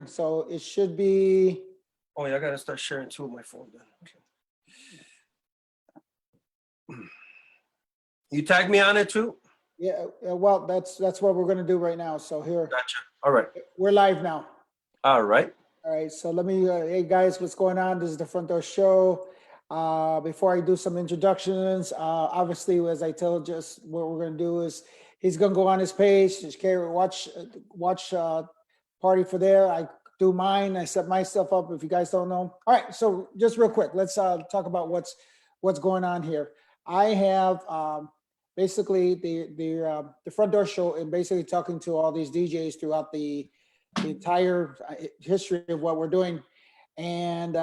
So it should be, Oh yeah, I gotta start sharing too with my phone then. Okay. You tag me on it too? yeah, well, that's what we're gonna do right now. So here, Gotcha. All right. we're live now. All right. All right, so let me, hey guys, what's going on? This is the Front Door Show. Before I do some introductions, obviously, as I told you, just what we're gonna do is he's gonna go on his page, just watch party for there. I do mine, I set my stuff up if you guys don't know. All right, so just real quick, let's talk about what's going on here. I have basically the Front Door Show and basically talking to all these DJs throughout the entire history of what we're doing. And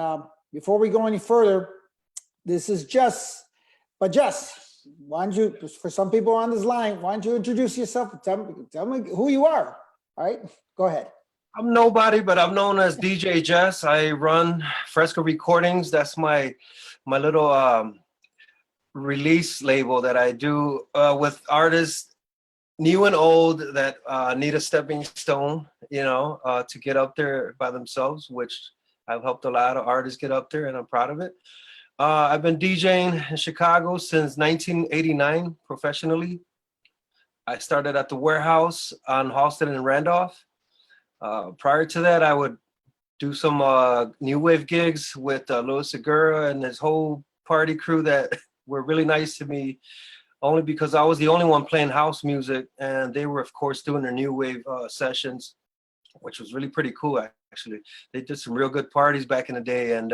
before we go any further, this is Jess. But Jess, why don't you, for some people on this line, why don't you introduce yourself? Tell me who you are. All right, go ahead. I'm nobody, but I'm known as DJ Jess. I run Fresco Recordings. That's my little release label that I do with artists new and old that need a stepping stone, to get up there by themselves, which I've helped a lot of artists get up there, and I'm proud of it. I've been DJing in Chicago since 1989 professionally. I started at the Warehouse on Halsted and Randolph. Prior to that, I would do some new wave gigs with Louis Segura and his whole party crew that were really nice to me, only because I was the only one playing house music, and they were, of course, doing their new wave sessions, which was really pretty cool, actually. They did some real good parties back in the day, and,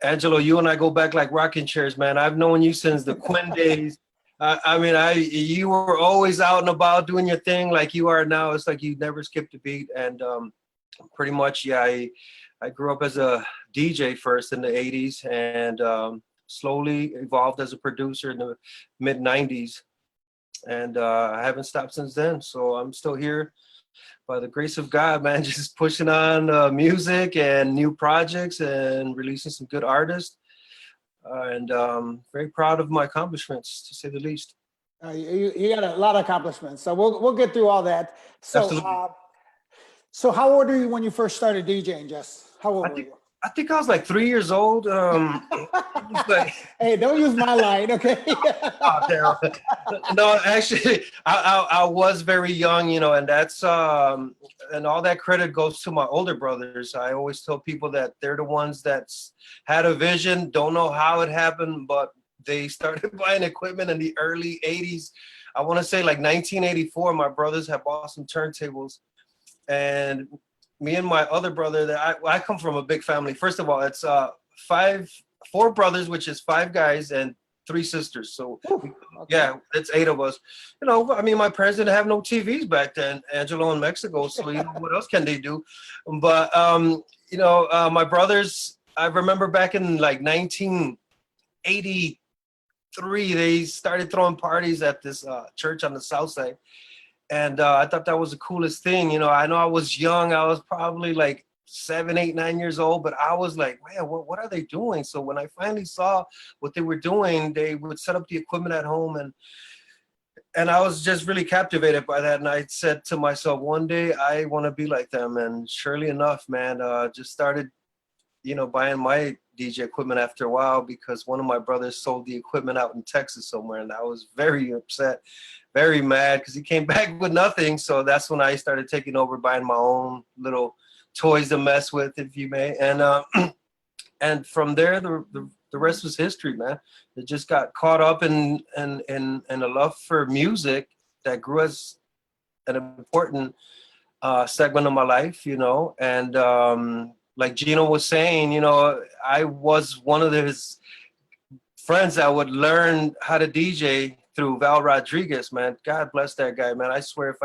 Angelo, you and I go back like rocking chairs, man. I've known you since the Quinn days. You were always out and about doing your thing like you are now. It's like you never skipped a beat, and pretty much, yeah, I grew up as a DJ first in the 80s, and slowly evolved as a producer in the mid 90s, and I haven't stopped since then. So I'm still here by the grace of God, man, just pushing on music and new projects and releasing some good artists, and very proud of my accomplishments, to say the least. You got a lot of accomplishments, so we'll get through all that. So Absolutely. so how old are you when you first started DJing, Jess? How old were you? I think I was like 3 years old. Hey, don't use my line, okay? No, actually, I was very young, and that's and all that credit goes to my older brothers. I always tell people that they're the ones that's had a vision, don't know how it happened, but they started buying equipment in the early 80s. I want to say like 1984, my brothers had bought some turntables, and me and my other brother, that I come from a big family. First of all, it's four brothers, which is 5 guys and 3 sisters. So Okay. yeah, it's 8 of us. My parents didn't have no TVs back then, Angelo in Mexico. So what else can they do? But my brothers, I remember back in like 1983, they started throwing parties at this church on the south side. And I thought that was the coolest thing. I know I was young. I was probably like 7, 8, 9 years old, but I was like, man, what are they doing? So when I finally saw what they were doing, they would set up the equipment at home, and I was just really captivated by that. And I said to myself, one day I want to be like them. And surely enough, man, just started, buying my DJ equipment after a while, because one of my brothers sold the equipment out in Texas somewhere, and I was very upset, very mad, because he came back with nothing. So that's when I started taking over, buying my own little toys to mess with, if you may, and and from there the rest was history, man. It just got caught up in a love for music that grew as an important segment of my life, and like Gino was saying, I was one of his friends that would learn how to DJ through Val Rodriguez, man. God bless that guy, man. I swear, if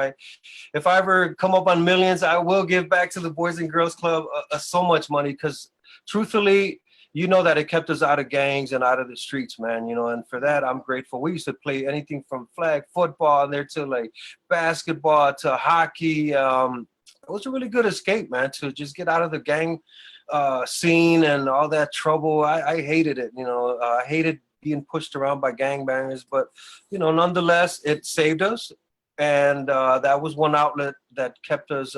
I ever come up on millions, I will give back to the Boys and Girls Club so much money, because truthfully, that it kept us out of gangs and out of the streets, man, and for that, I'm grateful. We used to play anything from flag football there to like basketball to hockey. It was a really good escape, man, to just get out of the gang scene and all that trouble. I hated it, I hated being pushed around by gangbangers, but nonetheless, it saved us, and that was one outlet that kept us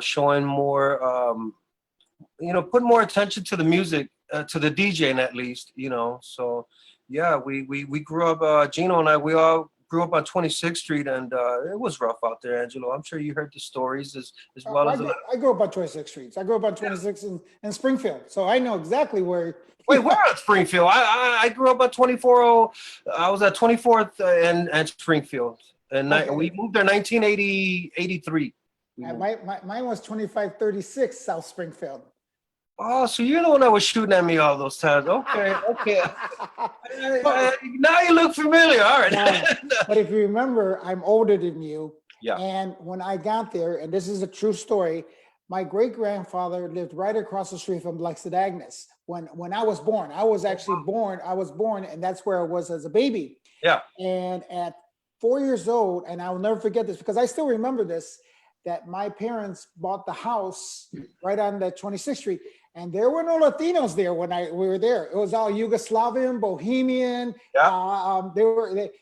showing more, put more attention to the music, to the DJing at least, So yeah, we grew up, Gino and we all grew up on 26th Street, and it was rough out there, Angelo. I'm sure you heard the stories as well as I grew up on 26th Street. I grew up on 26th in Springfield, so I know exactly where. Wait, where at Springfield? I grew up at 24. I was at 24th and Springfield, and Okay. we moved there 1983. Mine was 2536 South Springfield. Oh, so you're the one that was shooting at me all those times. Okay. Now you look familiar. All right. But if you remember, I'm older than you. Yeah. And when I got there, and this is a true story, my great-grandfather lived right across the street from Blessed Agnes. When I was born, I was born, and that's where I was as a baby. Yeah. And at 4 years old, and I'll never forget this because I still remember this, that my parents bought the house right on the 26th Street. And there were no Latinos there when we were there. It was all Yugoslavian, Bohemian. Yeah.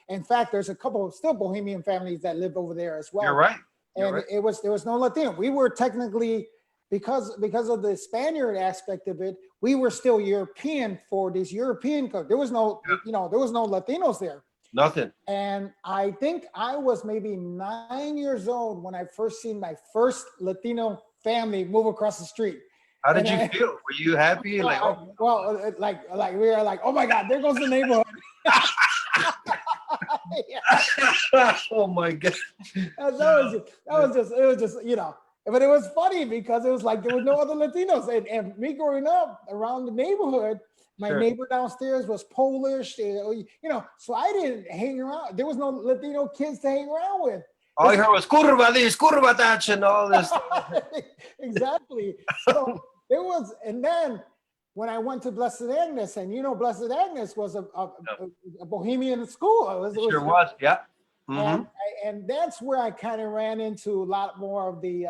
In fact, there's a couple of still Bohemian families that live over there as well. You're right. And there was no Latino. We were technically, because of the Spaniard aspect of it, we were still European for these European. There was no, there was no Latinos there. Nothing. And I think I was maybe 9 years old when I first seen my first Latino family move across the street. How did you feel? Were you happy? Like we were like, oh my God, there goes the neighborhood. Oh my God. That was just, but it was funny because it was like there was no other Latinos. And me growing up around the neighborhood, my neighbor downstairs was Polish, so I didn't hang around. There was no Latino kids to hang around with. All you heard was kurva this, kurva that, and all this. Exactly. So there was, and then when I went to Blessed Agnes, and Blessed Agnes was a Bohemian school. It was, yeah. Mm-hmm. And that's where I kind of ran into a lot more of the,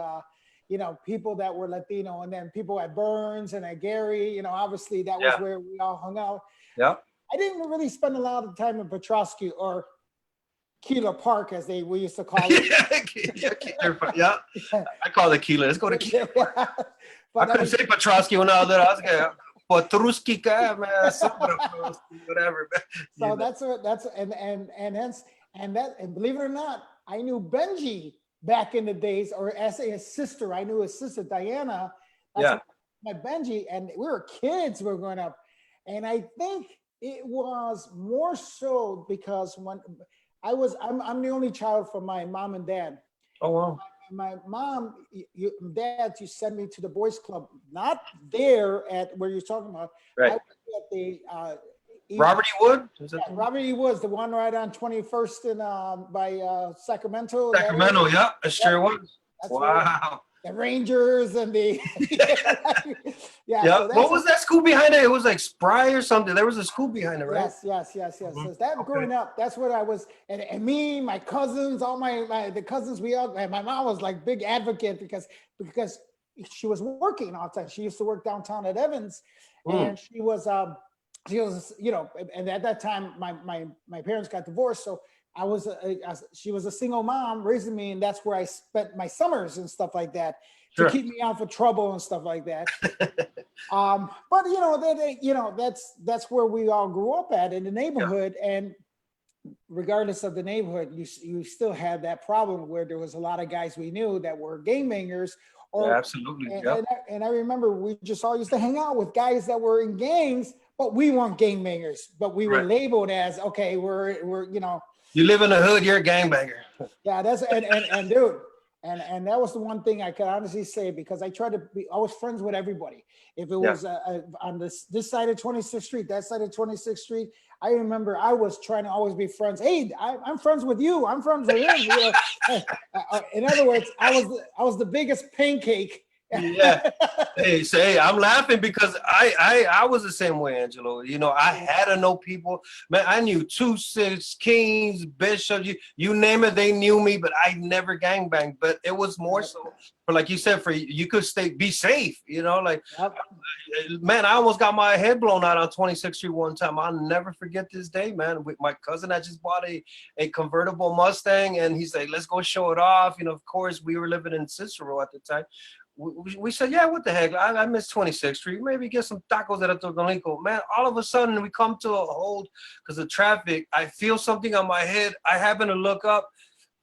people that were Latino, and then people at Burns and at Gary, obviously that was where we all hung out. Yeah. I didn't really spend a lot of time in Petrosky or Keeler Park, as we used to call it. Yeah. I call it Keeler. Let's go to Keeler Park. I couldn't say Petrosky when I was there. I was going, Petruski, whatever. So that's and believe it or not, I knew Benji back in the days, or as his sister. I knew his sister Diana. That's my Benji, and we were kids. We were growing up, and I think it was more so because when I'm the only child from my mom and dad. Oh wow. My mom, dad, you sent me to the boys club, not there at where you're talking about. Right. I was at the Robert E. Wood? Robert E. Wood's, the one right on 21st and by Sacramento. Sacramento, yeah, it sure was. Wow. The Rangers and the So what was that school behind it? It was like Spry or something. There was a school behind it, right? Yes. Mm-hmm. So that growing up, that's what I was, and me, my cousins, all the cousins, and my mom was like big advocate because she was working all the time. She used to work downtown at Evans, and she was and at that time my parents got divorced, so she was a single mom raising me, and that's where I spent my summers and stuff like that to keep me out of trouble and stuff like that. But that's where we all grew up at in the neighborhood, and regardless of the neighborhood, you still had that problem where there was a lot of guys we knew that were gangbangers. Absolutely. And I remember we just all used to hang out with guys that were in gangs, but we weren't gangbangers, but we were labeled as, okay, we're you live in the hood, you're a gangbanger. Yeah, that's and dude, and that was the one thing I could honestly say, because I was friends with everybody. If it was on this side of 26th Street, that side of 26th Street, I remember I was trying to always be friends. Hey, I'm friends with you. I'm friends with him. In other words, I was the biggest pancake Yeah. Hey, say I'm laughing because I was the same way, Angelo. You know, I had to know people. Man, I knew 2-6 Kings, Bishop, you name it, they knew me, but I never gangbanged. But it was more so for, like you said, for you could be safe, you know, like Yep. man, I almost got my head blown out on 26th Street one time. I'll never forget this day, man. With my cousin, I just bought a convertible Mustang, and he's like, let's go show it off. You know, of course, we were living in Cicero at the time. We said, yeah, what the heck? I miss 26th Street. Maybe get some tacos at Tortolico. Man, all of a sudden, we come to a hold because of traffic. I feel something on my head. I happen to look up,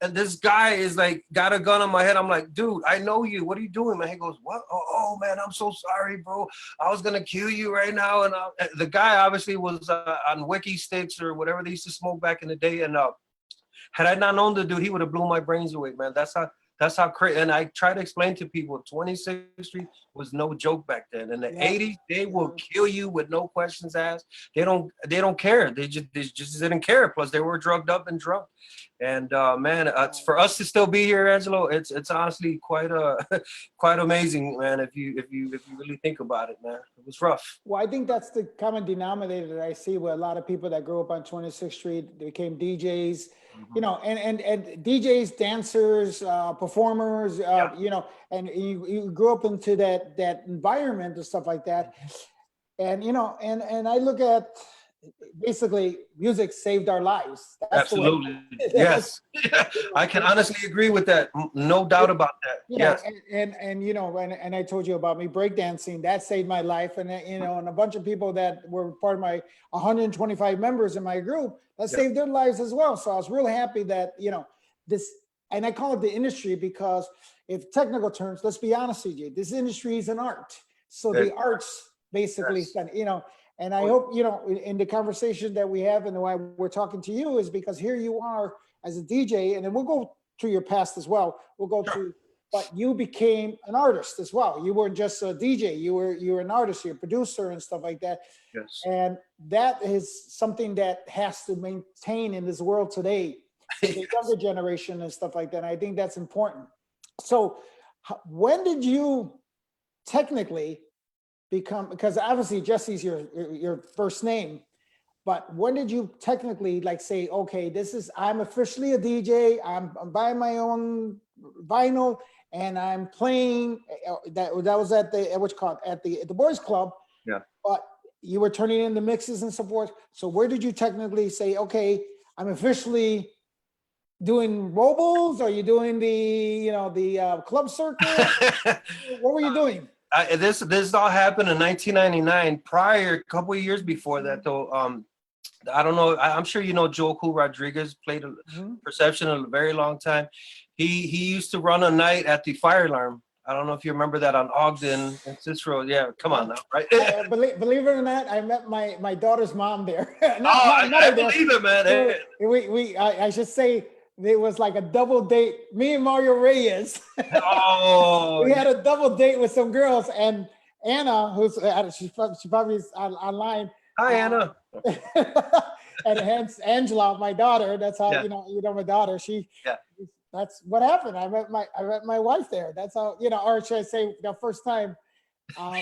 and this guy is like, got a gun on my head. I'm like, dude, I know you. What are you doing, man? He goes, what? Oh man, I'm so sorry, bro. I was going to kill you right now. And the guy obviously was on Wiki Sticks or whatever they used to smoke back in the day. And had I not known the dude, he would have blew my brains away, man. That's how crazy. And I try to explain to people, 26th Street was no joke back then. In the 80s, they will kill you with no questions asked. They don't care. They just didn't care. Plus, they were drugged up and drunk. And man, it's for us to still be here, Angelo. It's honestly quite quite amazing, man. If you really think about it, man, it was rough. Well, I think that's the common denominator that I see with a lot of people that grew up on 26th Street. They became DJs, you know, and DJs, dancers, performers, you know, and you grew up into that environment and stuff like that. And, you know, and I look at basically music saved our lives. That's Absolutely. Yes. I can honestly agree with that. No doubt about that. You know, Yes. and you know, and I told you about me breakdancing, that saved my life. And you know, and a bunch of people that were part of my 125 members in my group, that saved their lives as well. So I was really happy that, you know, this, and I call it the industry because if technical terms, let's be honest with you, this industry is an art. So the arts basically, you know, and I hope, you know, in the conversation that we have and why we're talking to you is because here you are as a DJ, and then we'll go through your past as well. We'll go through, but you became an artist as well. You weren't just a DJ, you were an artist, you're a producer and stuff like that. Yes. And that is something that has to maintain in this world today, the younger generation and stuff like that. And I think that's important. So when did you technically become, because obviously Jesse's your first name, but when did you technically like say, okay, I'm officially a DJ, I'm buying my own vinyl and I'm playing, that was at the, what's called, at the boys club. Yeah. But you were turning in the mixes and so forth. So where did you technically say, okay, I'm officially doing robles? Are you doing the, you know, the club circuit? What were you doing? This all happened in 1999. Prior, a couple of years before that, though, I don't know. I'm sure you know Joe Cool Rodriguez played Perception a very long time. He used to run a night at the Fire Alarm. I don't know if you remember that on Ogden and Cicero. Yeah, come on now, right? Believe it or not, I met my daughter's mom there. I believe it, man. I should say it was like a double date. Me and Mario Reyes. Oh, we had a double date with some girls, and Anna, who's she probably is online. Hi, Anna. And hence Angela, my daughter. That's how you know my daughter. That's what happened. I met my wife there. That's how, you know, or should I say the first time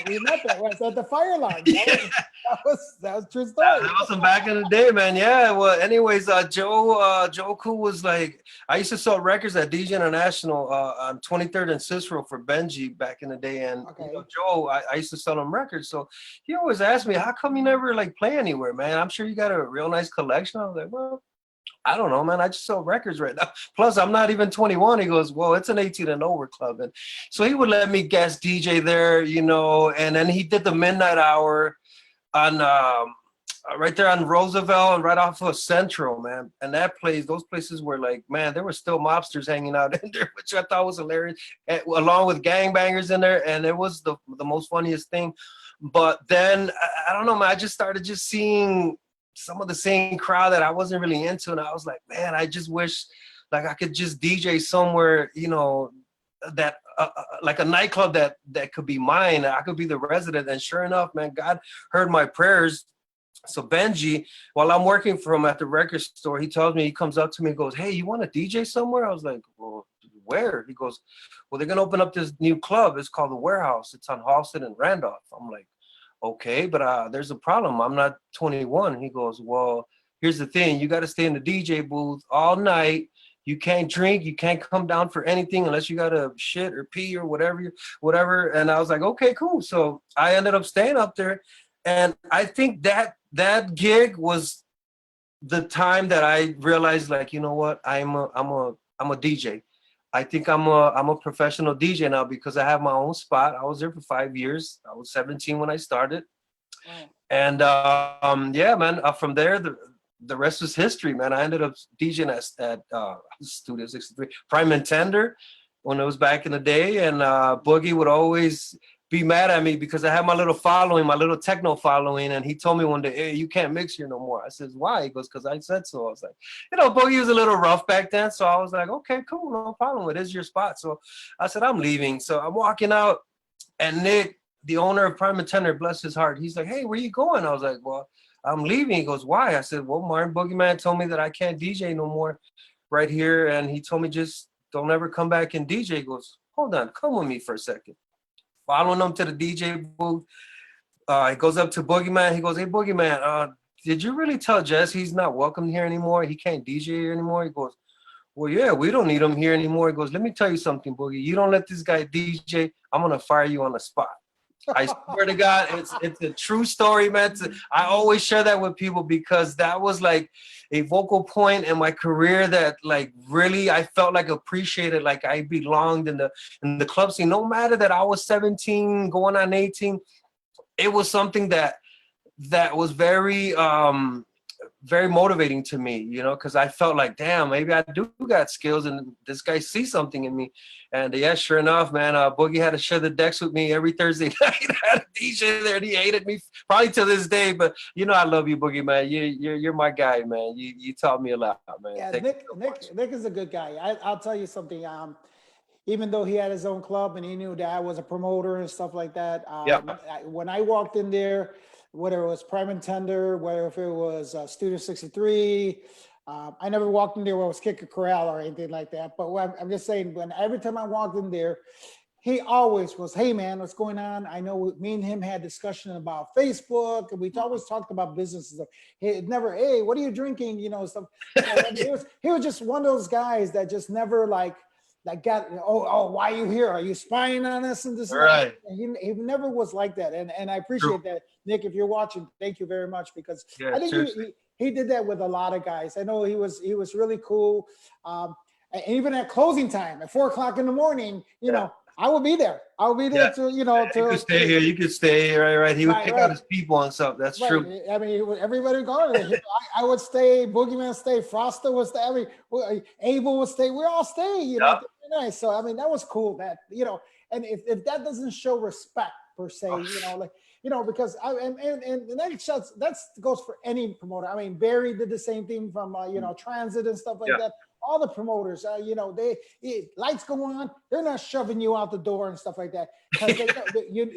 we met there was at the Fire Alarm. That was true story. That was back in the day, man. Yeah. Well, anyways, Joe Cool was like, I used to sell records at DJ International on 23rd and Cicero for Benji back in the day. And you know, Joe, I used to sell him records. So he always asked me, how come you never like play anywhere, man? I'm sure you got a real nice collection. I was like, well, I don't know, man. I just sell records right now. Plus, I'm not even 21. He goes, well, it's an 18 and over club. And so he would let me guest DJ there, you know, and then he did the midnight hour on right there on Roosevelt and right off of Central, man. And those places were like, man, there were still mobsters hanging out in there, which I thought was hilarious, along with gangbangers in there. And it was the most funniest thing. But then, I don't know, man, I just started seeing some of the same crowd that I wasn't really into. And I was like, man, I just wish like I could just DJ somewhere, you know, that like a nightclub that could be mine. I could be the resident. And sure enough, man, God heard my prayers. So Benji, while I'm working for him at the record store, he tells me, he comes up to me and goes, hey, you want to DJ somewhere? I was like, well, where? He goes, well, they're gonna open up this new club. It's called the Warehouse. It's on Halsted and Randolph. I'm like, okay, but there's a problem. I'm not 21. He goes, well, here's the thing. You got to stay in the DJ booth all night. You can't drink. You can't come down for anything unless you got to shit or pee or whatever. And I was like, okay, cool. So I ended up staying up there. And I think that gig was the time that I realized, like, you know what? I'm a DJ. I think I'm a professional DJ now because I have my own spot. I was there for 5 years. I was 17 when I started. Wow. And yeah, man, from there, the rest is history, man. I ended up DJing at Studio 63, Prime and Tender when it was back in the day. And Boogie would always be mad at me because I had my little following, my little techno following. And he told me one day, hey, you can't mix here no more. I says, why? He goes, because I said so. I was like, Boogie was a little rough back then. So I was like, okay, cool, no problem. It is your spot. So I said, I'm leaving. So I'm walking out and Nick, the owner of Prime and Tender, bless his heart, he's like, hey, where you going? I was like, well, I'm leaving. He goes, why? I said, well, Martin Boogeyman told me that I can't DJ no more right here. And he told me just don't ever come back and DJ. He goes, hold on, come with me for a second. Following him to the DJ booth. He goes up to Boogeyman. He goes, hey, Boogeyman, did you really tell Jess he's not welcome here anymore? He can't DJ here anymore? He goes, well, yeah, we don't need him here anymore. He goes, let me tell you something, Boogie. You don't let this guy DJ, I'm going to fire you on the spot. I swear to God, it's a true story, man. I always share that with people because that was like a vocal point in my career that like really I felt like appreciated, like I belonged in the club scene. No matter that I was 17 going on 18, it was something that was very very motivating to me, because I felt like, damn, maybe I do got skills and this guy sees something in me. And yeah, sure enough, man, Boogie had to share the decks with me every Thursday night. I had a DJ there and he hated me probably to this day, but I love you, Boogie, man. You're my guy, man. You taught me a lot, man. Yeah, Thank Nick is a good guy. I'll tell you something. Even though he had his own club and he knew that I was a promoter and stuff like that, when I walked in there, whether it was Prime and Tender, whether if it was Studio 63, I never walked in there where it was Kick a Corral or anything like that. But I'm just saying, every time I walked in there, he always was, hey man, what's going on? I know me and him had discussion about Facebook, and we always talked about business and stuff. He never, hey, what are you drinking? Stuff. He was just one of those guys that just never like got, why are you here? Are you spying on us and this? Right. And he never was like that. And I appreciate that. Nick, if you're watching, thank you very much, because I think he did that with a lot of guys. I know he was really cool. And even at closing time at 4:00 in the morning, I will be there. I'll be there to, you could stay here. You could stay right. He would pick out his people and stuff. That's true. I mean, everybody gone. I would stay. Boogeyman stay. Froster would stay. Abel would stay. We all stay. Nice. So I mean, that was cool. That and if that doesn't show respect per se, because that goes for any promoter. I mean, Barry did the same thing from Transit and stuff like that. All the promoters, they lights go on, they're not shoving you out the door and stuff like that, because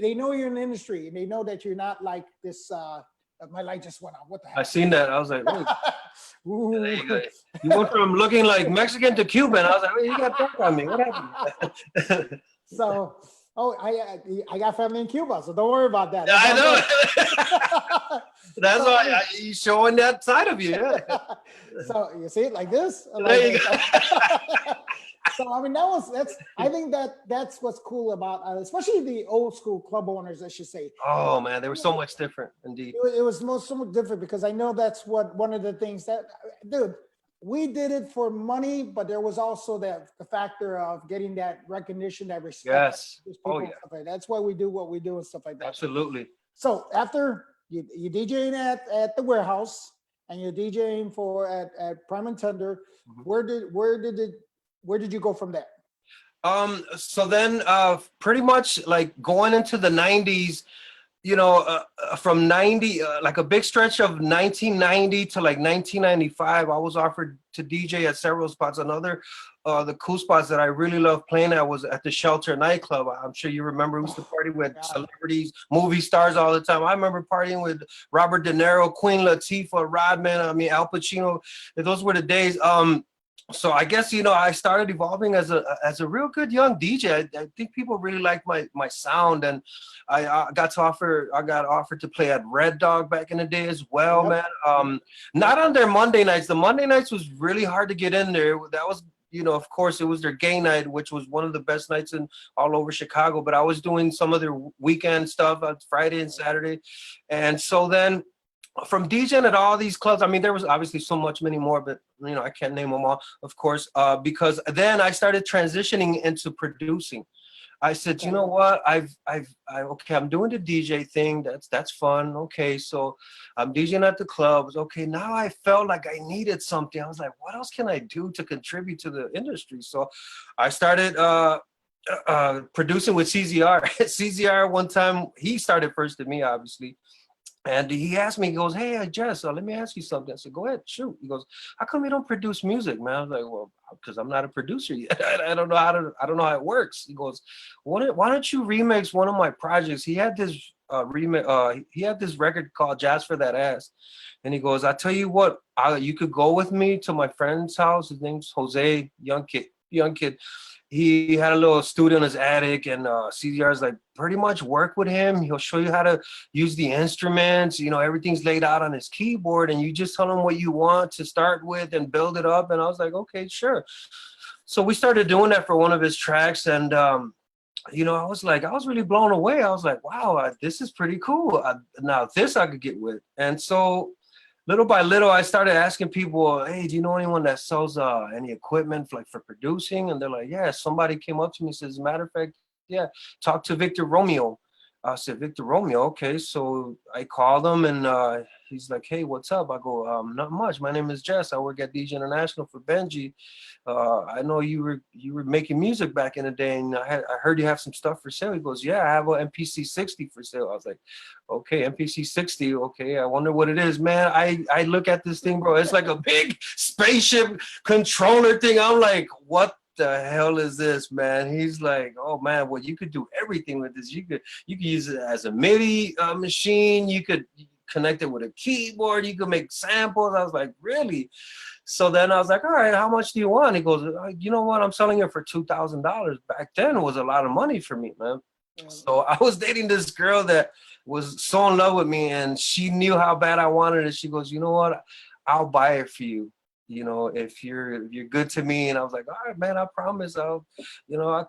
they know you're in the industry and they know that you're not like this. My light just went on. What the heck? I seen that. I was like, wait. You went from looking like Mexican to Cuban. I was like, wait, you got dark on me. What happened? So, I got family in Cuba, so don't worry about that. I know. That's why you're showing that side of you. Yeah. So you see it like this. There you go. So I mean, I think that's what's cool about, especially the old school club owners, I should say. Oh man, they were so much different, indeed. It was so much different, because I know that's one of the things that, dude, we did it for money, but there was also the factor of getting that recognition, that respect. Yes. Oh yeah. That's why we do what we do and stuff like that. Absolutely. So after you DJing at the Warehouse and you're DJing at Prime and Tender, where did you go from there? So then pretty much like going into the 90s, from 90, like a big stretch of 1990 to like 1995, I was offered to DJ at several spots. Another, the cool spots that I really loved playing at was at the Shelter nightclub. I'm sure you remember, we used to party with celebrities, movie stars all the time. I remember partying with Robert De Niro, Queen Latifah, Rodman, Al Pacino. Those were the days. so I guess, you know, I started evolving as a real good young DJ. I think people really like my sound, and I got offered to play at Red Dog back in the day as well, Yep. man. Not on their Monday nights. The Monday nights was really hard to get in there. That was, you know, of course, it was their gay night, which was one of the best nights in all over Chicago. But I was doing some of their weekend stuff on Friday and Saturday, and so then from DJing at all these clubs, I mean, there was obviously so much many more, but you know, I can't name them all, of course, because then I started transitioning into producing. I said, you Okay. know what, okay, I'm doing the DJ thing. That's fun. Okay, so I'm DJing at the clubs. Okay, now I felt like I needed something. I was like, what else can I do to contribute to the industry? So I started producing with CZR. CZR one time, he started first to me, obviously. And he asked me, he goes, hey, Jess, let me ask you something. I said, go ahead, shoot. He goes, how come you don't produce music, man? I was like, well, because I'm not a producer yet. I don't know I don't know how it works. He goes, why don't you remix one of my projects? He had this he had this record called Jazz for That Ass. And he goes, I tell you what, you could go with me to my friend's house. His name's Jose, young kid. He had a little studio in his attic, and CDR's like, pretty much work with him. He'll show you how to use the instruments. You know, everything's laid out on his keyboard, and you just tell him what you want to start with and build it up. And I was like, okay, sure. So we started doing that for one of his tracks, and you know, I was really blown away. I was like, wow, this is pretty cool. Now this I could get with. And so little by little, I started asking people, hey, do you know anyone that sells any equipment for producing? And they're like, yeah. Somebody came up to me and says, as a matter of fact, yeah, talk to Victor Romeo. I said, Victor Romeo, okay. So I called him, and he's like, hey, what's up? I go, not much. My name is Jess. I work at DJ International for Benji. I know you were making music back in the day, and I heard you have some stuff for sale. He goes, yeah, I have an MPC 60 for sale. I was like, okay, MPC 60. Okay, I wonder what it is, man. I look at this thing, bro. It's like a big spaceship controller thing. I'm like, what the hell is this, man? He's like, oh man, well, you could do everything with this. You could use it as a MIDI machine. You could connect it with a keyboard. You could make samples. I was like, really? So then I was like, all right, how much do you want? He goes, you know what? I'm selling it for $2,000. Back then, it was a lot of money for me, man. So I was dating this girl that was so in love with me, and she knew how bad I wanted it. She goes, you know what? I'll buy it for you. You know, if you're good to me. And I was like, all right, man, I promise. I'll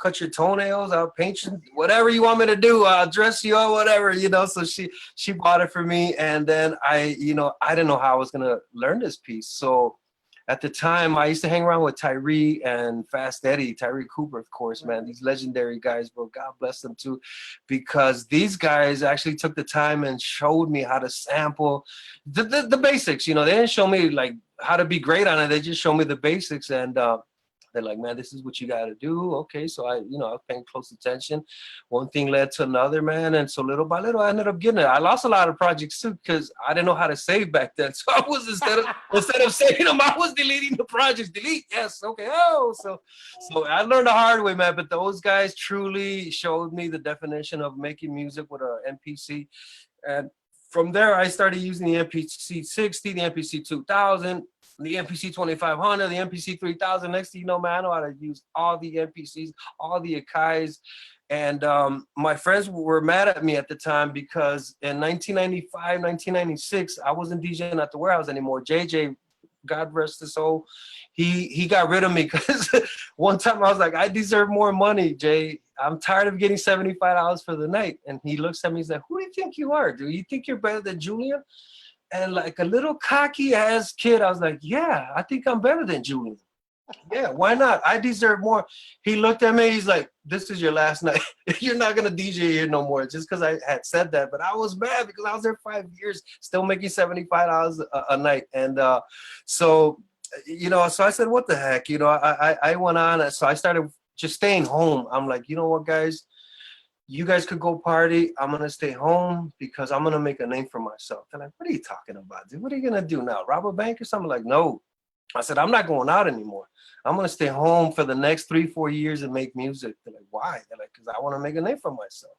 cut your toenails. I'll paint you, whatever you want me to do. I'll dress you up, whatever, you know. So she bought it for me. And then I didn't know how I was gonna learn this piece. So at the time, I used to hang around with Tyree and Fast Eddie, Tyree Cooper, of course, man. These legendary guys, bro. God bless them too, because these guys actually took the time and showed me how to sample the basics. You know, they didn't show me like how to be great on it. They just showed me the basics, and they're like, man, this is what you got to do. Okay, so I was paying close attention. One thing led to another, man, and so little by little, I ended up getting it. I lost a lot of projects too because I didn't know how to save back then. So I was instead of saving them, I was deleting the projects. Delete, yes, okay. So I learned the hard way, man. But those guys truly showed me the definition of making music with an MPC, and from there, I started using the MPC 60, the MPC 2000, the MPC 2500, the MPC 3000. Next thing you know, man, I know how to use all the MPCs, all the Akais. And my friends were mad at me at the time because in 1995, 1996, I wasn't DJing at the warehouse anymore. JJ, God rest his soul, he got rid of me because one time I was like, I deserve more money, Jay. I'm tired of getting $75 for the night. And he looks at me, he's like, who do you think you are? Do you think you're better than Julian? And like a little cocky ass kid, I was like, yeah, I think I'm better than Julian. Yeah, why not? I deserve more. He looked at me, he's like, this is your last night. You're not gonna DJ here no more, just because I had said that. But I was mad because I was there 5 years, still making $75 a night. And so I said, what the heck? I went on. So I started just staying home. I'm like, you know what, guys? You guys could go party. I'm going to stay home because I'm going to make a name for myself. They're like, what are you talking about, dude? What are you going to do now? Rob a bank or something? Like, no. I said, I'm not going out anymore. I'm going to stay home for the next 3-4 years and make music. They're like, why? They're like, because I want to make a name for myself.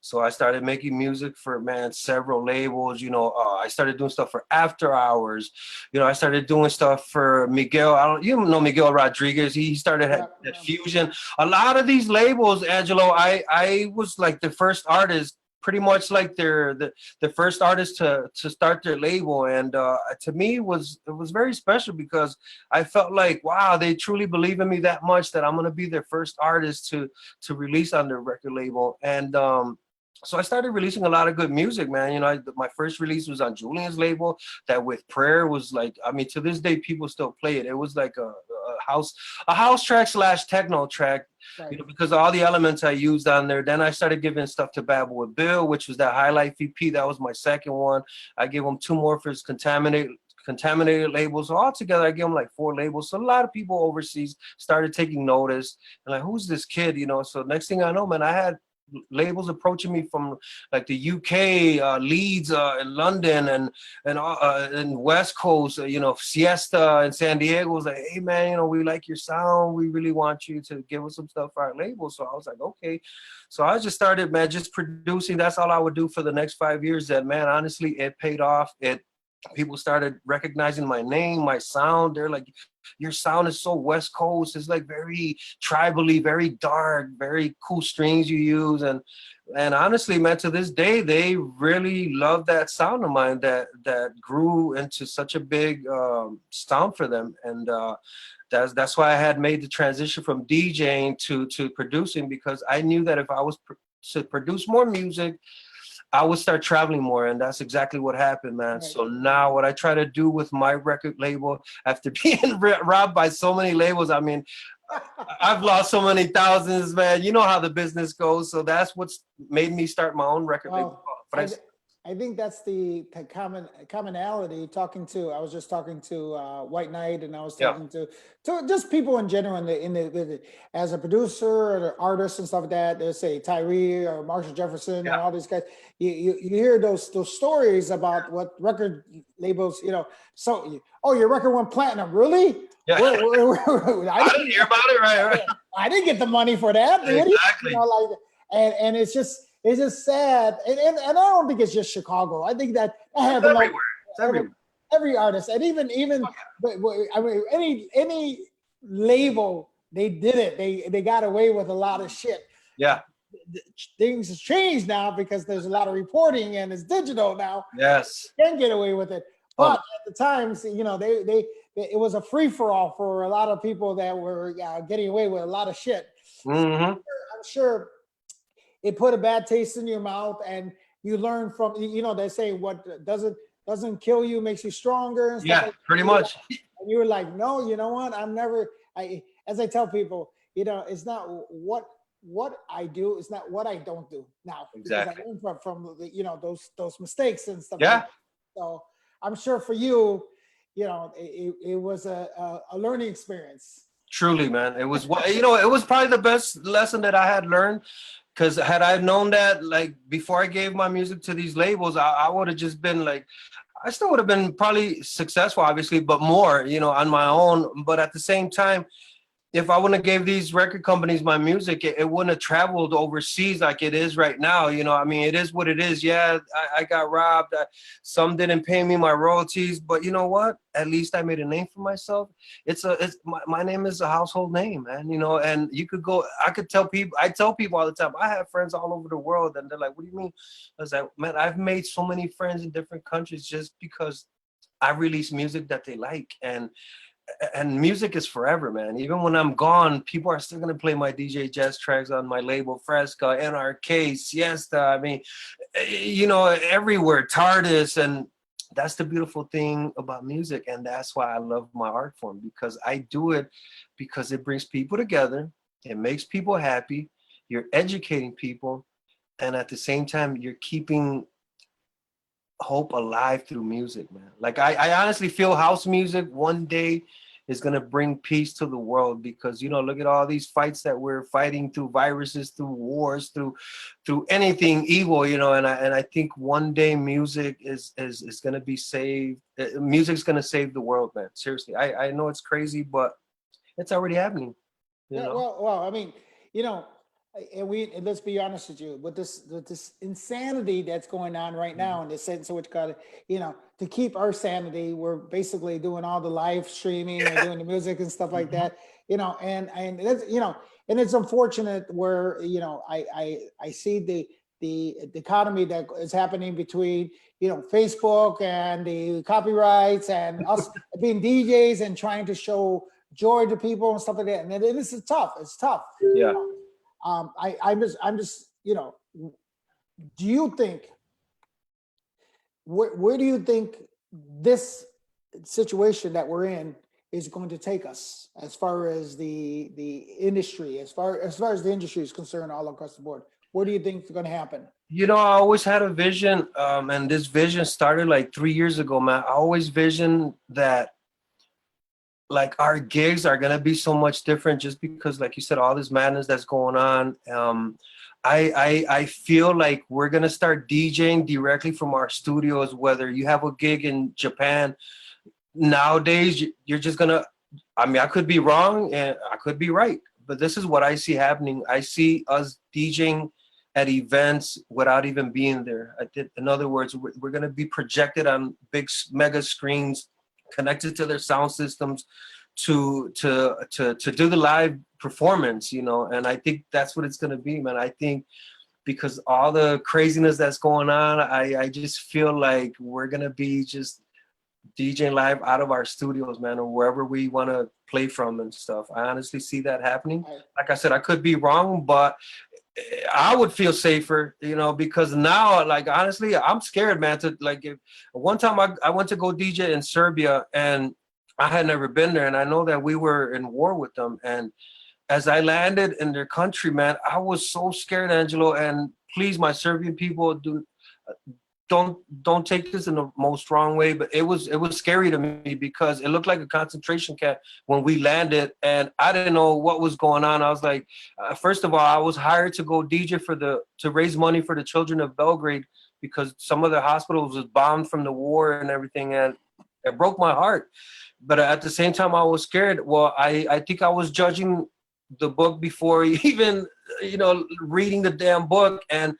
So I started making music for, man, several labels. I started doing stuff for After Hours. I started doing stuff for Miguel. You know Miguel Rodriguez. He started at Fusion. A lot of these labels, Angelo, I was like the first artist, pretty much like the first artist to start their label. And to me, it was very special because I felt like, wow, they truly believe in me that much that I'm going to be their first artist to release on their record label. And so I started releasing a lot of good music, man. My first release was on Julian's label. That With Prayer was like, I mean, to this day, people still play it. It was like a house track / techno track, Right. because of all the elements I used on there. Then I started giving stuff to Babble with Bill, which was that Highlight VP. That was my second one. I gave him 2 more for his contaminated labels. So altogether, I gave him like 4 labels. So a lot of people overseas started taking notice and like, who's this kid? So next thing I know, man, I had labels approaching me from like the UK, Leeds, and London, and West Coast, Siesta and San Diego was like, hey man, we like your sound. We really want you to give us some stuff for our label. So I was like, okay. So I just started, man, just producing. That's all I would do for the next 5 years. That, man, honestly, it paid off. People started recognizing my name, my sound. They're like, your sound is so West Coast. It's like very tribally, very dark, very cool strings you use. And honestly, man, to this day, they really love that sound of mine that grew into such a big sound for them. And that's why I had made the transition from DJing to producing, because I knew that if I was to produce more music, I would start traveling more, and that's exactly what happened, man. Right. So now what I try to do with my record label, after being robbed by so many labels, I mean, I've lost so many thousands, man. You know how the business goes. So that's what's made me start my own record label. But I think that's the commonality. I was just talking to White Knight, and I was talking to just people in general as a producer or artist and stuff like that. They say Tyree or Marshall Jefferson and all these guys. You hear those stories about what record labels, So, your record went platinum, really? Yeah. I didn't hear about it, right? I didn't get the money for that. Exactly. And it's just sad. And I don't think it's just Chicago. I think that happened everywhere. It's everywhere. Every artist, and even I mean, any label, they did it. They got away with a lot of shit. Yeah. Things have changed now because there's a lot of reporting and it's digital now. Yes. You can get away with it. But at the times, it was a free for all for a lot of people that were getting away with a lot of shit. Mm-hmm. I'm sure it put a bad taste in your mouth, and you learn from, they say what doesn't kill you makes you stronger and stuff. Yeah, pretty much. And you were like, no, you know what? As I tell people, it's not what I do, it's not what I don't do now. Exactly. Because I learned from those mistakes and stuff. Yeah. Like that. So I'm sure for you, it was a learning experience. Truly, man. It was it was probably the best lesson that I had learned. Because had I known that, like, before I gave my music to these labels, I would have just been like, I still would have been probably successful, obviously, but more, on my own. But at the same time, if I wouldn't have gave these record companies my music, it wouldn't have traveled overseas like it is right now. I mean, it is what it is. Yeah, I got robbed. Some didn't pay me my royalties, but you know what? At least I made a name for myself. My name is a household name, man. And I tell people all the time. I have friends all over the world, and they're like, "What do you mean?" I was like, "Man, I've made so many friends in different countries just because I release music that they like." And music is forever, man. Even when I'm gone, people are still gonna play my DJ Jazz tracks on my label, Fresca, NRK, Siesta. I mean, everywhere, TARDIS, and that's the beautiful thing about music, and that's why I love my art form, because I do it because it brings people together, it makes people happy, you're educating people, and at the same time, you're keeping hope alive through music, man. Like I honestly feel house music one day is gonna bring peace to the world, because look at all these fights that we're fighting through viruses, through wars, through anything evil, and I think one day music is gonna be saved. Music's gonna save the world, man. Seriously, I know it's crazy, but it's already happening. Well, I mean, And let's be honest with you, with this insanity that's going on right now, in this sense, which got, to keep our sanity, we're basically doing all the live streaming and doing the music and stuff like that, and that's, and it's unfortunate where, I see the economy that is happening between, Facebook and the copyrights and us being DJs and trying to show joy to people and stuff like that. And this is tough. It's tough. Yeah. I'm just, do you think, where do you think this situation that we're in is going to take us as far as the industry, as far as the industry is concerned all across the board? What do you think is going to happen? I always had a vision, and this vision started like 3 years ago, man. I always visioned that like our gigs are gonna be so much different just because, like you said, all this madness that's going on. I feel like we're gonna start DJing directly from our studios. Whether you have a gig in Japan nowadays, you're just gonna. I mean, I could be wrong and I could be right, but this is what I see happening. I see us DJing at events without even being there. In other words, we're gonna be projected on big mega screens, connected to their sound systems to do the live performance, and I think that's what it's going to be, man. I think because all the craziness that's going on, I just feel like we're going to be just DJing live out of our studios, man, or wherever we want to play from and stuff. I honestly see that happening. Like I said, I could be wrong, but I would feel safer, because now, like, honestly, I'm scared, man. One time I went to go DJ in Serbia and I had never been there. And I know that we were in war with them. And as I landed in their country, man, I was so scared, Angelo. And please, my Serbian people, don't take this in the most wrong way, but it was scary to me because it looked like a concentration camp when we landed, and I didn't know what was going on. I was like, first of all, I was hired to go DJ to raise money for the children of Belgrade because some of the hospitals was bombed from the war and everything, and it broke my heart. But at the same time, I was scared. Well, I think I was judging the book before even reading the damn book, and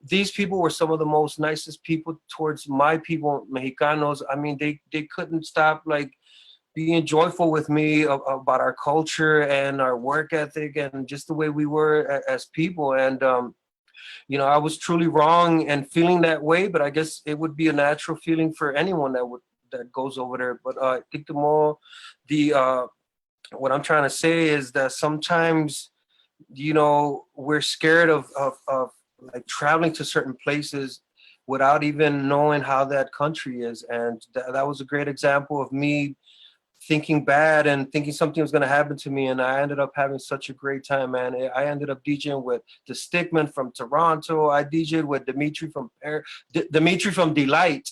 these people were some of the most nicest people towards my people, Mexicanos. I mean, they couldn't stop like being joyful with me about our culture and our work ethic and just the way we were as people. And, I was truly wrong and feeling that way, but I guess it would be a natural feeling for anyone that goes over there. But I think what I'm trying to say is that sometimes, we're scared of like traveling to certain places without even knowing how that country is. And that was a great example of me thinking bad and thinking something was going to happen to me. And I ended up having such a great time, man. I ended up DJing with the Stickman from Toronto. I DJed with Dimitri from Delight.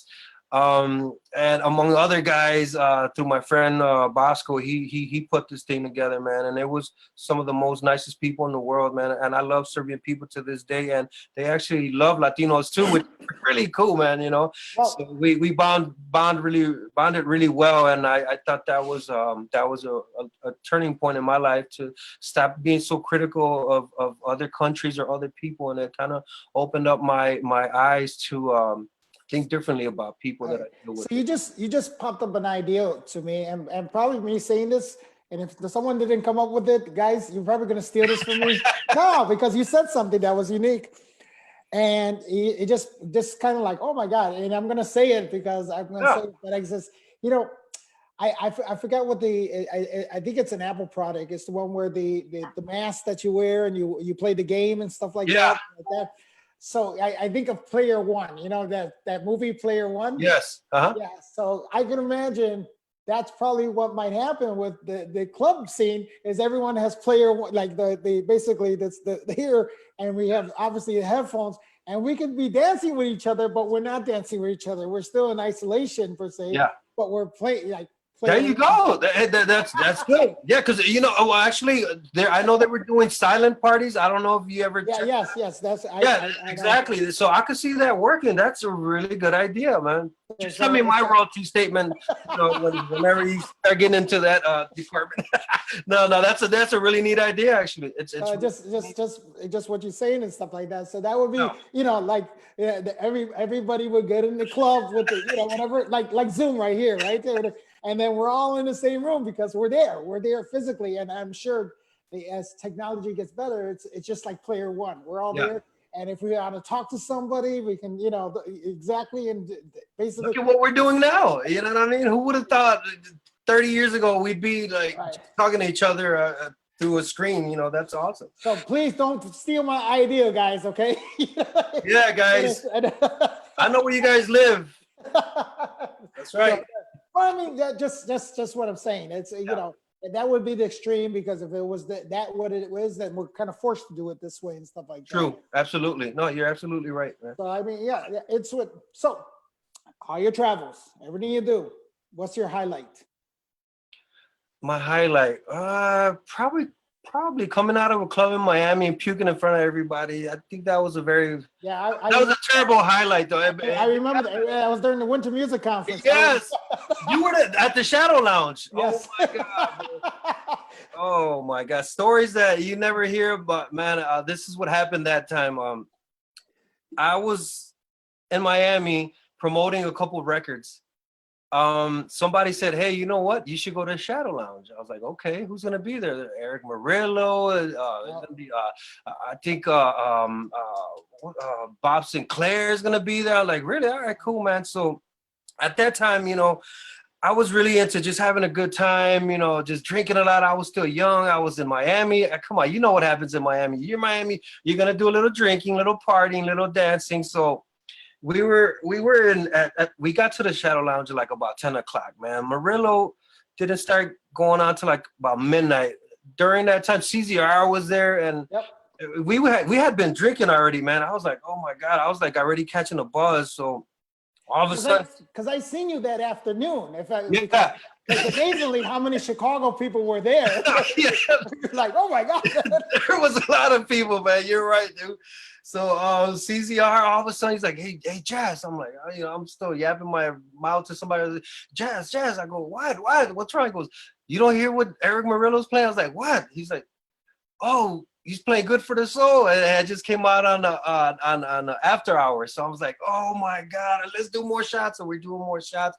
And among other guys, through my friend Bosco, he put this thing together, man. And it was some of the most nicest people in the world, man. And I love Serbian people to this day, and they actually love Latinos too, which is really cool, man. Well, so we bonded really well, and I thought that was a turning point in my life to stop being so critical of other countries or other people, and it kind of opened up my eyes to think differently about people that I deal with. So you just popped up an idea to me, and probably me saying this, and if someone didn't come up with it, guys, you're probably going to steal this from me. No, because you said something that was unique, and it just kind of like, oh my God, and I'm going to say it because I'm going to say it, that exists. I forgot what I think it's an Apple product. It's the one where the mask that you wear and you play the game and stuff like that. So I think of Player One, that movie Player One. Yes. Uh-huh. Yeah. So I can imagine that's probably what might happen with the club scene is everyone has Player One, like the basically that's the here, and we have obviously the headphones, and we can be dancing with each other, but we're not dancing with each other. We're still in isolation per se. Yeah. But we're playing There you go. That's good. Yeah, because well, actually, there I know they were doing silent parties. I don't know if you ever. Yeah, yes. That's Yeah, I know. exactly. So I could see that working. That's a really good idea, man. Just send me So my it's, royalty statement. Whenever you start getting into that department. No, that's a really neat idea. Actually, it's just what you're saying and stuff like that. So that would be, no, like everybody would get in the club with the, whatever, like Zoom right here, right there, and then we're all in the same room because we're there physically, and I'm sure as technology gets better, it's just like player one. We're all yeah. there, and if we want to talk to somebody, we can, exactly, and basically, Look at what we're doing now. You know what I mean? Who would have thought 30 years ago we'd be like right. talking to each other through a screen? That's awesome. So please don't steal my idea, guys. Okay? Yeah, guys. I know where you guys live. That's right. Well, I mean, just what I'm saying. It's that would be the extreme, because if it was that what it was, then we're kind of forced to do it this way and stuff like that. True. Absolutely. No, you're absolutely right, man. So I mean, yeah, it's what. So, all your travels, everything you do, what's your highlight? My highlight, probably coming out of a club in Miami and puking in front of everybody. I think that was a very that was a terrible highlight, though. I remember that. I was during the Winter Music Conference. Yes, you were at the Shadow Lounge. Yes. Oh my God. Oh my God, stories that you never hear, but man, this is what happened that time. I was in Miami promoting a couple of records. Somebody said, "Hey, you know what? You should go to Shadow Lounge." I was like, "Okay, who's gonna be there?" Eric Murillo. There's gonna be, I think, Bob Sinclair is gonna be there. I'm like, really? All right, cool, man. So at that time, I was really into just having a good time. Just drinking a lot. I was still young. I was in Miami. Come on, you know what happens in Miami? You're Miami. You're gonna do a little drinking, little partying, little dancing. So we got to the Shadow Lounge at like about 10 o'clock, man. Murillo didn't start going on till like about midnight. During that time, CZR was there, and Yep. we had been drinking already, man. I was like, oh my God, I was like already catching a buzz. So all of a sudden, because I seen you that afternoon. yeah. Like amazingly how many Chicago people were there. Yeah. Like, oh my God. There was a lot of people, man. You're right, dude. So CZR, all of a sudden, he's like, hey, Jazz. I'm like, I'm still yapping my mouth to somebody. Jazz. I go, what? What's wrong? He goes, you don't hear what Eric Murillo's playing? I was like, what? He's like, oh, he's playing Good for the Soul. And it just came out on the after hours. So I was like, oh my God, let's do more shots. So we're doing more shots.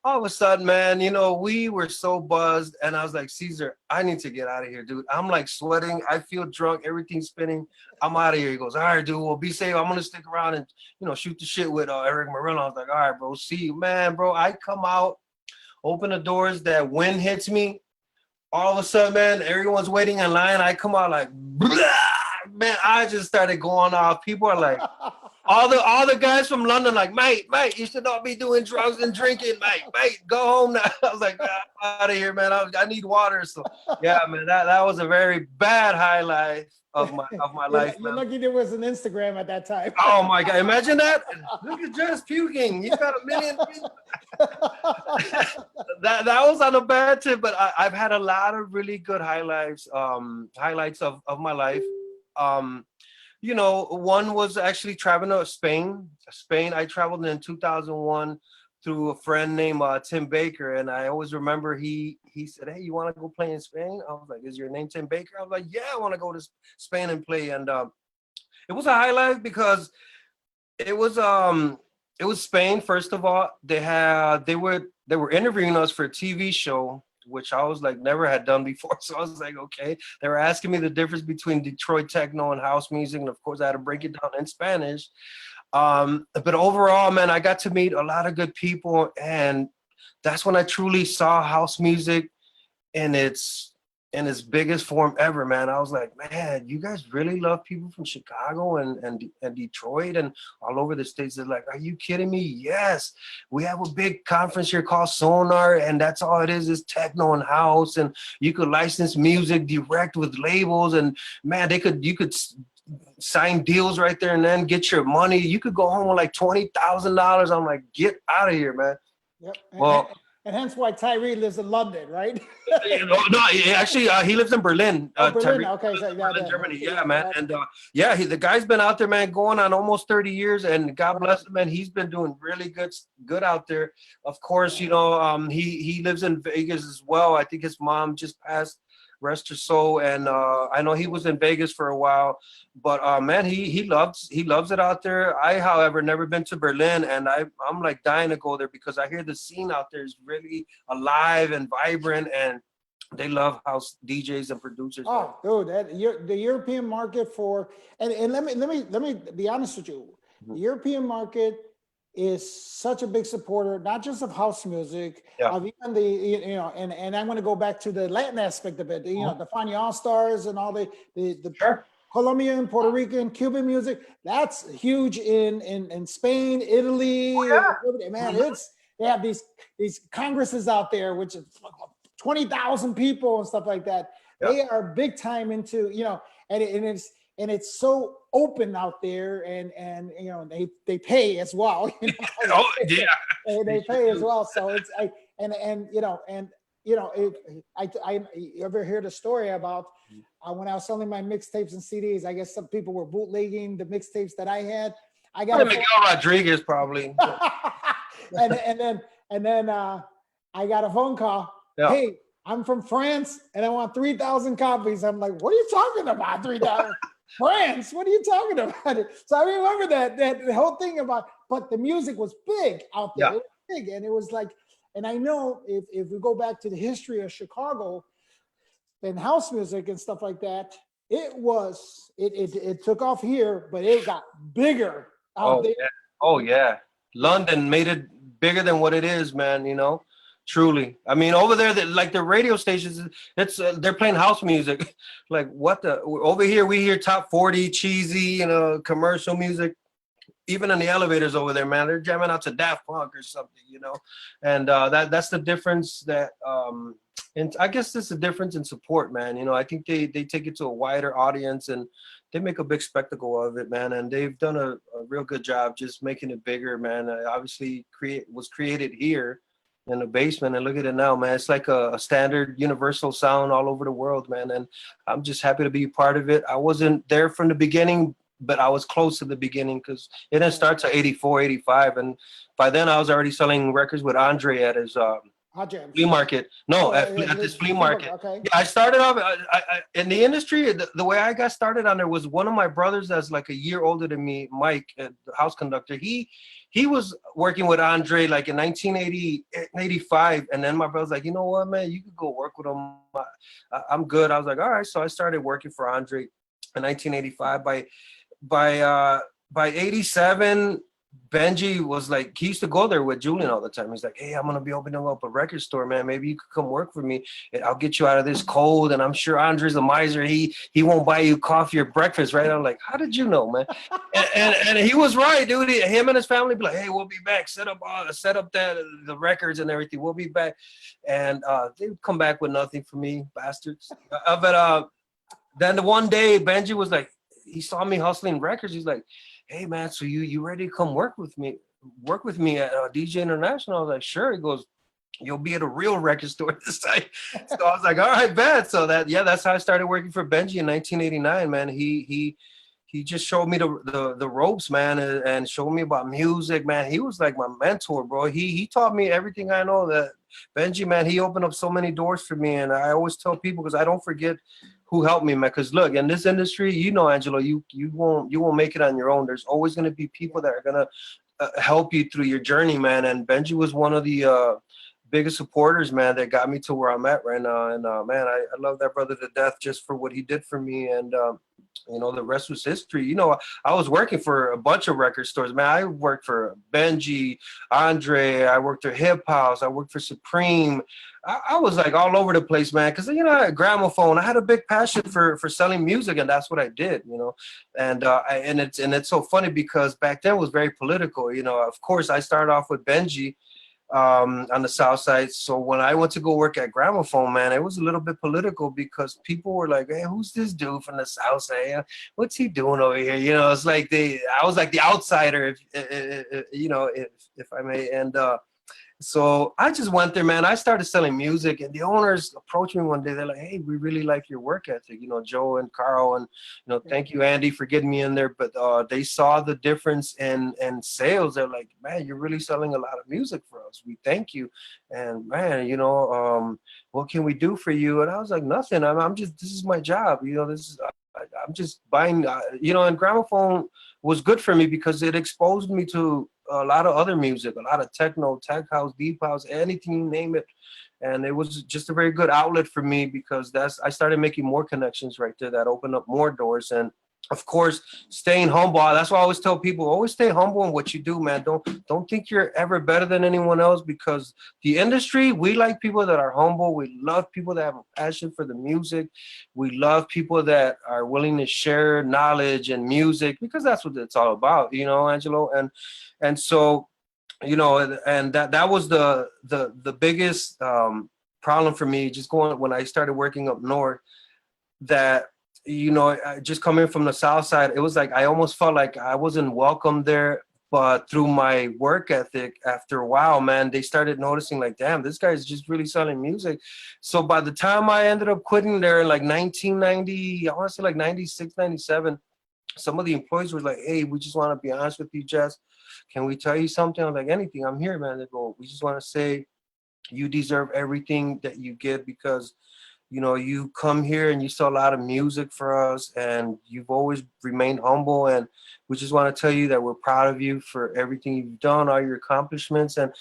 All of a sudden, man, we were so buzzed, and I was like, Caesar, I need to get out of here, dude. I'm like sweating. I feel drunk. Everything's spinning. I'm out of here. He goes, all right, dude, well, be safe. I'm going to stick around and, shoot the shit with Eric Murillo. I was like, all right, bro, see you, man, bro. I come out, open the doors, that wind hits me. All of a sudden, man, everyone's waiting in line. I come out like, blah! Man, I just started going off. People are like, all the guys from London, like, mate, you should not be doing drugs and drinking, mate, go home now. I was like, I'm out of here, man. I need water. So yeah, man, that was a very bad highlight of my life. You're lucky there was an Instagram at that time. Oh my God, imagine that. Look at Just puking. You got 1 million views. that was on a bad tip, but I've had a lot of really good highlights of my life. One was actually traveling to Spain. I traveled in 2001 through a friend named Tim Baker, and I always remember he said, "Hey, you want to go play in Spain?" I was like, "Is your name Tim Baker?" I was like, "Yeah, I want to go to Spain and play." And it was a highlight because it was Spain. First of all, they were interviewing us for a TV show, which I was like never had done before. So I was like, okay. They were asking me the difference between Detroit techno and house music, and of course I had to break it down in Spanish. But overall, man, I got to meet a lot of good people, and that's when I truly saw house music in its biggest form ever, man. I was like, man, you guys really love people from Chicago and Detroit and all over the States. They're like, are you kidding me? Yes. We have a big conference here called Sonar, and that's all it is techno and house, and you could license music direct with labels, and man, you could sign deals right there and then get your money. You could go home with like $20,000. I'm like, get out of here, man. Yep. Well, And hence why Tyree lives in London, right? No, actually, he lives in Berlin. Oh, Berlin. Tariq Okay, lives so in Berlin, yeah, Germany. okay, Yeah, man. yeah. And yeah, the guy's been out there, man, going on almost 30 years, and God bless him, man. He's been doing really good out there. Of course, he lives in Vegas as well. I think his mom just passed, rest her soul, and I know he was in Vegas for a while. But man, he loves it out there. I, however, never been to Berlin, and I'm like dying to go there because I hear the scene out there is really alive and vibrant, and they love house DJs and producers. Oh, dude, the European market and let me be honest with you. Mhm. The European market is such a big supporter, not just of house music, Yeah. of even and I'm going to go back to the Latin aspect of it. Mhm. The Fania All Stars and all the Sure. Colombian, Puerto Rican, Cuban music. That's huge in Spain, Italy. Man, Mhm. they have these congresses out there, which is 20,000 people and stuff like that. Yeah. They are big time into, and it's so open out there, and they pay as well. Oh yeah. They pay as well. So it's I you ever hear the story about when I was selling my mixtapes and CDs? I guess some people were bootlegging the mixtapes that I had. I got Miguel Rodriguez probably. and then I got a phone call. Yeah. Hey, I'm from France and I want 3,000 copies. I'm like, what are you talking about? 3,000 France? What are you talking about? So I remember that the whole thing about, but the music was big out there. Yeah. It was big, and it was like, and I know if we go back to the history of Chicago and house music and stuff like that, it took off here, but it got bigger out Oh there. yeah. Oh yeah. London made it bigger than what it is, man. Truly. I mean, over there, like the radio stations, they're playing house music. Like what the? Over here, we hear top 40 cheesy, commercial music. Even in the elevators over there, man, they're jamming out to Daft Punk or something. And that's the difference and I guess this is the difference in support, man. I think they take it to a wider audience and they make a big spectacle of it, man. And they've done a real good job just making it bigger, man. Obviously was created here in the basement, and look at it now, man. It's like a standard universal sound all over the world, man. And I'm just happy to be part of it. I wasn't there from the beginning, but I was close to the beginning because it didn't start till 84, 85. And by then I was already selling records with Andre at his flea market. No, at this flea market. Okay. Yeah, I started off in the industry. The way I got started on there was one of my brothers that's like a year older than me, Mike, the house conductor. He was working with Andre like in 1980, 85. And then my brother's like, you know what, man, you could go work with him. I'm good. I was like, all right. So I started working for Andre in 1985. By 87, Benji was like, he used to go there with Julian all the time. He's like, hey, I'm gonna be opening up a record store, man. Maybe you could come work for me and I'll get you out of this cold. And I'm sure Andre's a miser. He won't buy you coffee or breakfast, right? I'm like, how did you know, man? and he was right, dude. Him and his family be like, hey, we'll be back. Set up the records and everything. We'll be back. And they would come back with nothing for me, bastards. But then the one day Benji was like, he saw me hustling records. He's like, hey man, so you ready to come work with me at DJ International? I was like, sure. He goes, you'll be at a real record store this time. So I was like, all right, bet. So that's how I started working for Benji in 1989, man. He just showed me the ropes, man, and showed me about music, man. He was like my mentor, bro. He taught me everything I know. That Benji, man, he opened up so many doors for me. And I always tell people, because I don't forget who helped me, man. Because look, in this industry, Angelo, you won't make it on your own. There's always going to be people that are going to help you through your journey, man. And Benji was one of the biggest supporters, man, that got me to where I'm at right now. And man, I love that brother to death just for what he did for me. And the rest was history. I was working for a bunch of record stores, man. I worked for Benji, Andre. I worked for Hip House. I worked for Supreme. I was like all over the place, man, because I had Gramophone. I had a big passion for selling music, and that's what I did, And it's so funny because back then it was very political. Of course, I started off with Benji on the South Side. So when I went to go work at Gramophone, man, it was a little bit political because people were like, hey, who's this dude from the South Side? What's he doing over here? It's like I was like the outsider, if I may. So I just went there, man. I started selling music, and the owners approached me one day. They're like, "Hey, we really like your work ethic, you know, Joe and Carl, and thank you, Andy, for getting me in there." But they saw the difference in sales. They're like, "Man, you're really selling a lot of music for us. We thank you, and man, what can we do for you?" And I was like, "Nothing. I'm just this is my job. This is I'm just buying. And Gramophone was good for me because it exposed me to a lot of other music, a lot of techno, tech house, deep house, anything you name it. And it was just a very good outlet for me because I started making more connections right there that opened up more doors. And of course, staying humble. That's why I always tell people, always stay humble in what you do, man. Don't think you're ever better than anyone else, because the industry, we like people that are humble. We love people that have a passion for the music. We love people that are willing to share knowledge and music, because that's what it's all about, Angelo. And so, and that was the biggest problem for me, just going when I started working up north, that just coming from the south side, it was like I almost felt like I wasn't welcome there. But through my work ethic, after a while, man, they started noticing, like, damn, this guy's just really selling music. So by the time I ended up quitting there in like 1990, I want to say like 96, 97, some of the employees were like, "Hey, we just want to be honest with you, Jess. Can we tell you something?" I'm like, "Anything, I'm here, man." They go, "We just want to say you deserve everything that you get, because you come here and you sell a lot of music for us, and you've always remained humble, and we just want to tell you that we're proud of you for everything you've done, all your accomplishments. And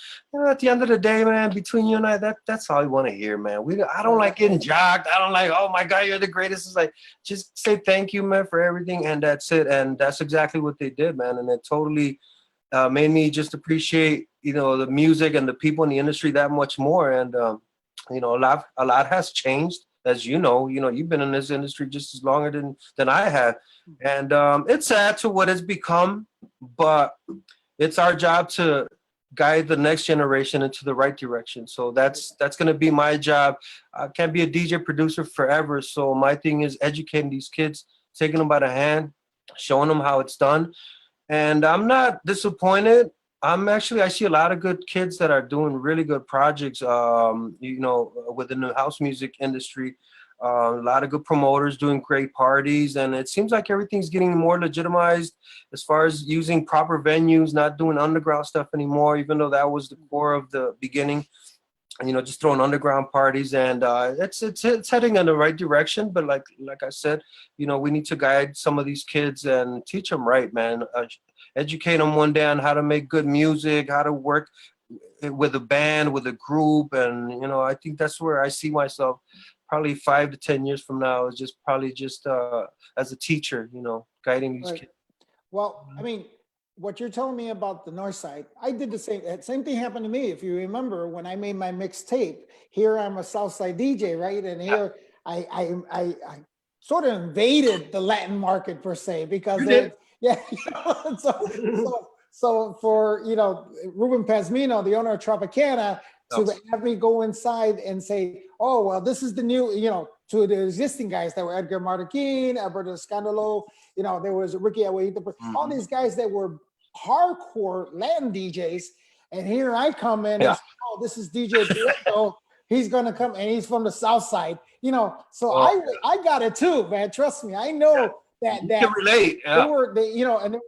at the end of the day, man, between you and I, that's all we want to hear, man. I don't like getting jocked. I don't like, oh my God, you're the greatest." It's like, just say thank you, man, for everything, and that's it. And that's exactly what they did, man. And it totally made me just appreciate the music and the people in the industry that much more. And a lot has changed, as you've been in this industry just as longer than I have. And it's sad to what it's become, but it's our job to guide the next generation into the right direction. So that's going to be my job. I can't be a DJ producer forever. So my thing is educating these kids, taking them by the hand, showing them how it's done. And I'm not disappointed. I see a lot of good kids that are doing really good projects, within the house music industry. A lot of good promoters doing great parties. And it seems like everything's getting more legitimized as far as using proper venues, not doing underground stuff anymore, even though that was the core of the beginning. Just throwing underground parties, and it's heading in the right direction. But like I said, we need to guide some of these kids and teach them right, man. Educate them one day on how to make good music, how to work with a band, with a group. And I think that's where I see myself probably 5 to 10 years from now, is just probably just as a teacher, guiding these kids. Well, I mean, what you're telling me about the north side, I did the same thing happened to me. If you remember, when I made my mixtape, here I'm a south side DJ, right? And here I sort of invaded the Latin market per se, because so for Ruben Pazmino, the owner of Tropicana, to have me go inside and say, "Oh, well, this is the new," to the existing guys that were Edgar Marroquin, Alberto Scandalo, there was Ricky Aguilita, all these guys that were hardcore Latin DJs. And here I come in and say, "Oh, this is DJ Prieto. He's going to come, and he's from the south side." So I got it too, man. Trust me. I know that you can relate. And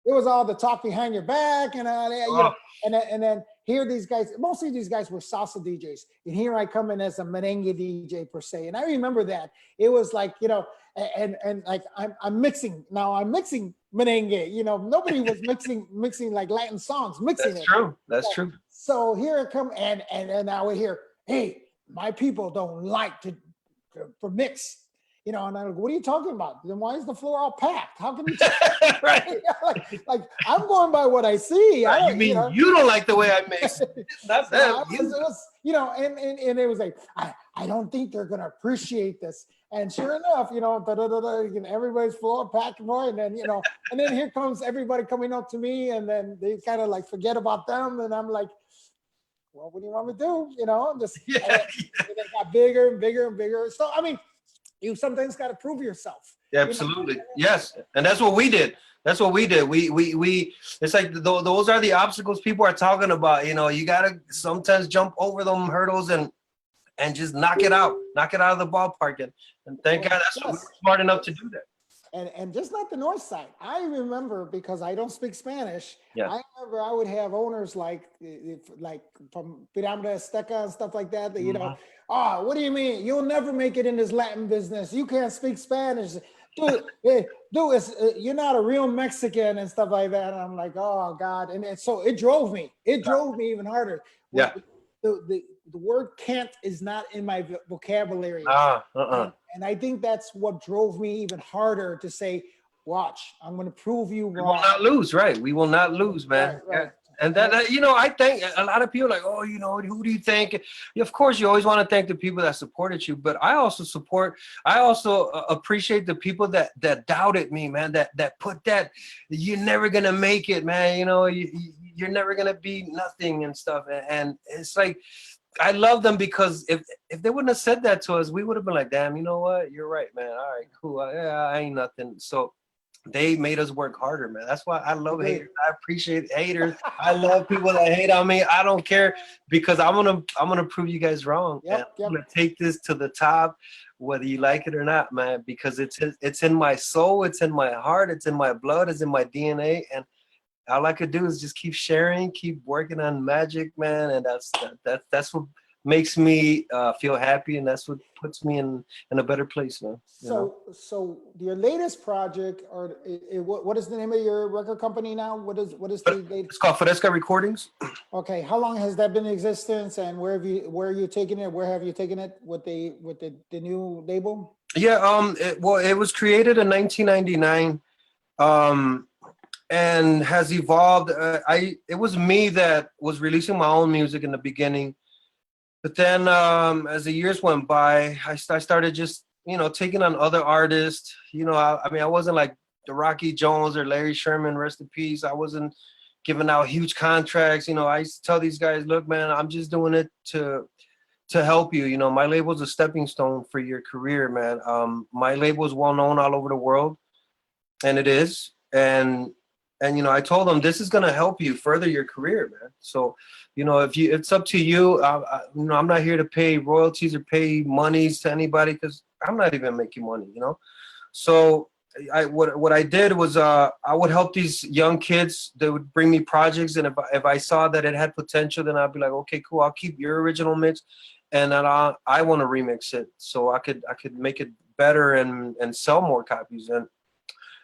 it was all the talk behind your back and all that, and then here these guys, mostly these guys were salsa DJs. And here I come in as a merengue DJ per se. And I remember that. It was like, and like I'm mixing merengue, nobody was mixing like Latin songs, mixing That's it. true. That's true. So here I come, and I would hear, "Hey, my people don't like to mix." And I'm like, "What are you talking about? Then why is the floor all packed? How can you?" Right. like I'm going by what I see. Right. You mean you don't like the way I mix? Not them. It was, and it was like, I don't think they're gonna appreciate this. And sure enough, everybody's floor packed more, and then and then here comes everybody coming up to me, and then they kind of like forget about them, and I'm like, "Well, what do you want me to do?" Just and it got bigger and bigger and bigger. So I mean, you sometimes got to prove yourself. Absolutely. Yes. And that's what we did. That's what we did. We it's like those are the obstacles people are talking about. You know, you gotta sometimes jump over them hurdles and just knock it out of the ballpark. And thank God that's what we were Yes. smart enough to do that. And just not the north side. I remember, because I don't speak Spanish. Yeah. I remember I would have owners like from Pirámide Azteca and stuff like that. That you know, oh, what do you mean? You'll never make it in this Latin business. You can't speak Spanish, dude. Dude, you're not a real Mexican and stuff like that. And I'm like, oh God. And so it drove me. It drove me even harder. Yeah. The word can't is not in my vocabulary. And I think that's what drove me even harder to say, watch, I'm going to prove you wrong. We will not lose, right? We will not lose, man. Right. Yeah. And that, you know, I think a lot of people are like, oh, you know, who do you think? Of course, you always want to thank the people that supported you, but I also appreciate the people that doubted me, man, that put that, you're never going to make it, man. You know, you're never going to be nothing and stuff. And it's like, I love them, because if they wouldn't have said that to us, we would have been like, damn, you know what? You're right, man. All right, cool. Yeah, I ain't nothing. So they made us work harder, man. That's why I love haters. I appreciate haters. I love people that hate on me. I don't care, because I'm gonna prove you guys wrong. Yep. I'm gonna take this to the top, whether you like it or not, man, because it's in my soul, it's in my heart, it's in my blood, it's in my DNA. And all I could do is just keep sharing, keep working on magic, man, and that's what makes me feel happy, and that's what puts me in a better place, man. So your latest project, or what is the name of your record company now? What is the latest? It's called Fresca Recordings. Okay, how long has that been in existence, and where are you taking it? Where have you taken it with the new label? Yeah, it was created in 1999. And has evolved. It was me that was releasing my own music in the beginning, but then as the years went by, I started just, you know, taking on other artists. You know, I mean, I wasn't like the Rocky Jones or Larry Sherman, rest in peace. I wasn't giving out huge contracts. You know, I used to tell these guys, look, man, I'm just doing it to help you. You know, my label's a stepping stone for your career, man. My label is well known all over the world, and it is. And, you know, I told them, this is going to help you further your career, man. So, you know, it's up to you. You know, I'm not here to pay royalties or pay monies to anybody, because I'm not even making money, you know. So what I did was I would help these young kids. They would bring me projects, and if I saw that it had potential, then I'd be like, okay, cool, I'll keep your original mix, and then I want to remix it so I could make it better and sell more copies. And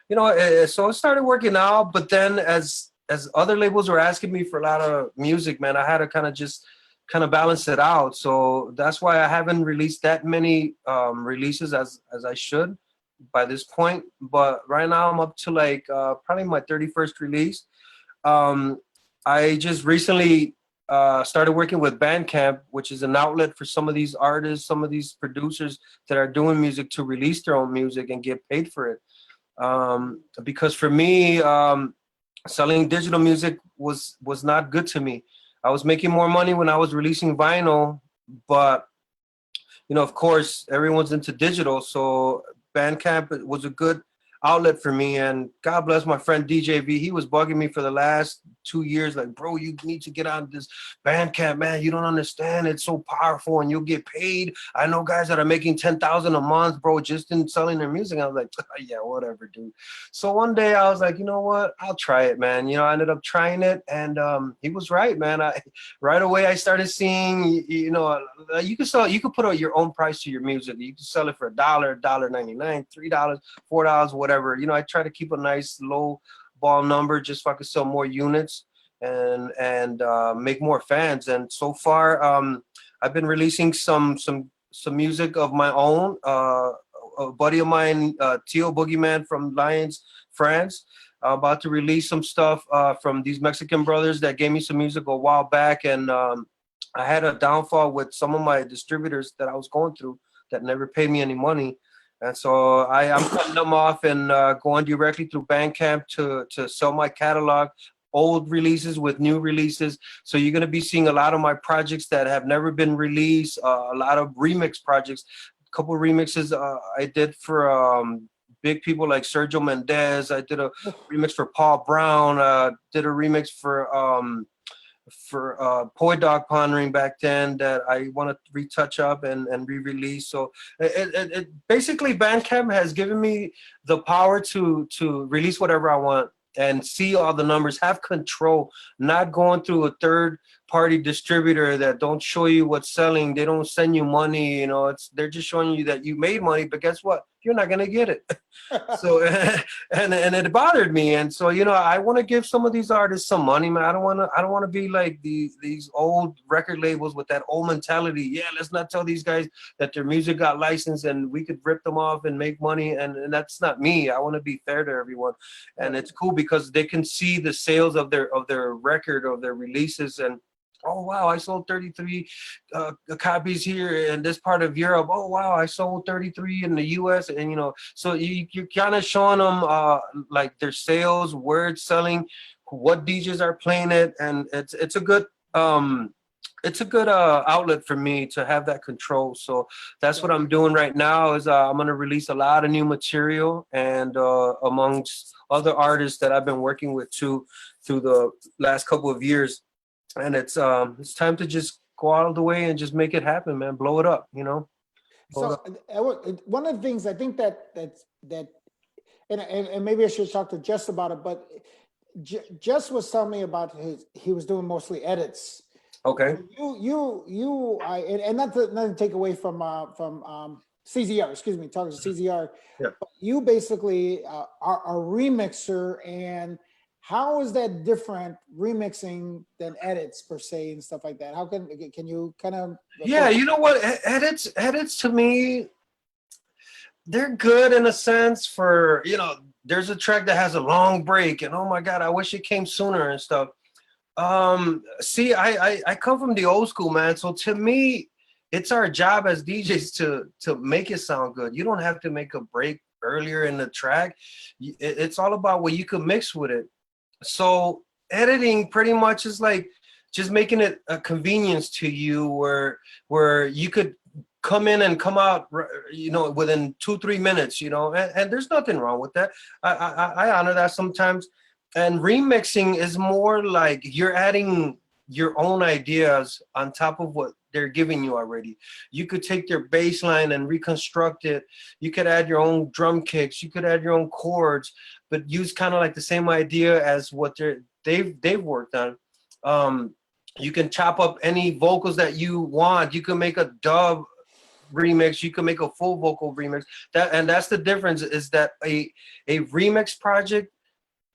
you know, so it started working out, but then as other labels were asking me for a lot of music, man, I had to kind of balance it out. So that's why I haven't released that many releases as I should by this point. But right now I'm up to like probably my 31st release. I just recently started working with Bandcamp, which is an outlet for some of these artists, some of these producers that are doing music to release their own music and get paid for it. Because for me, selling digital music was not good to me. I was making more money when I was releasing vinyl, but you know, of course, everyone's into digital. So Bandcamp was a good outlet for me. And God bless my friend DJ V. He was bugging me for the last 2 years, like, bro, you need to get on this Bandcamp, man. You don't understand. It's so powerful and you'll get paid. I know guys that are making 10,000 a month, bro, just in selling their music. I was like, yeah, whatever, dude. So one day I was like, you know what? I'll try it, man. You know, I ended up trying it, and he was right, man. Right away I started seeing, you know, you could put out your own price to your music. You can sell it for $1, $1.99, $3, $4, whatever. You know, I try to keep a nice low ball number just so I could sell more units and make more fans. And so far, I've been releasing some music of my own. A buddy of mine, Tio Boogeyman from Lyons, France, about to release some stuff from these Mexican brothers that gave me some music a while back. And I had a downfall with some of my distributors that I was going through that never paid me any money. And so I'm cutting them off and going directly through Bandcamp to sell my catalog, old releases with new releases. So you're going to be seeing a lot of my projects that have never been released, a lot of remix projects, a couple of remixes I did for big people like Sergio Mendes. I did a remix for Paul Brown. Did a remix for Poi Dog Pondering back then that I want to retouch up and re-release. So it basically Bandcamp has given me the power to release whatever I want and see all the numbers, have control, not going through a third party distributor that don't show you what's selling. They don't send you money, you know, they're just showing you that you made money, but guess what? You're not gonna get it. So and it bothered me. And so, you know, I want to give some of these artists some money, man. I don't want to be like these old record labels with that old mentality. Yeah, let's not tell these guys that their music got licensed and we could rip them off and make money. And that's not me. I want to be fair to everyone. And it's cool because they can see the sales of their record, of their releases, and oh wow, I sold 33 copies here in this part of Europe. Oh wow, I sold 33 in the US. And you know, so you're kind of showing them like their sales, word selling, what DJs are playing it, and it's a good outlet for me to have that control. So that's what I'm doing right now. Is I'm gonna release a lot of new material, and amongst other artists that I've been working with too through the last couple of years. And it's time to just go all the way and just make it happen, man. Blow it up, you know. So one of the things I think that and maybe I should talk to Jess about it, but Jess was telling me about he was doing mostly edits. Okay. And not to take away from CZR, excuse me, talking to CZR. Yeah. But you basically are a remixer, and how is that different remixing than edits per se and stuff like that? How can you kind of? Yeah, you know what? Edits to me, they're good in a sense for, you know, there's a track that has a long break and oh my God, I wish it came sooner and stuff. See, I come from the old school, man. So to me, it's our job as DJs to make it sound good. You don't have to make a break earlier in the track. It's all about what you can mix with it. So editing pretty much is like just making it a convenience to you where you could come in and come out, you know, within 2-3 minutes, you know, and there's nothing wrong with that. I honor that sometimes. And remixing is more like you're adding your own ideas on top of what they're giving you already. You could take their bass line and reconstruct it. You could add your own drum kicks. You could add your own chords, but use kind of like the same idea as what they've worked on. You can chop up any vocals that you want. You can make a dub remix. You can make a full vocal remix. That's the difference, is that a remix project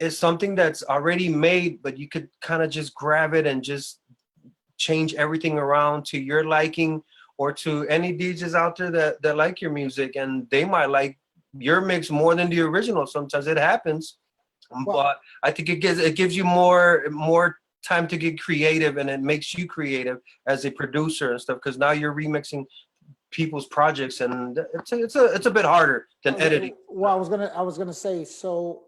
is something that's already made, but you could kind of just grab it and just change everything around to your liking, or to any DJs out there that like your music, and they might like your mix more than the original. Sometimes it happens, but I think it gives you more time to get creative, and it makes you creative as a producer and stuff, because now you're remixing people's projects, and it's a bit harder than editing. Well, I was gonna say, so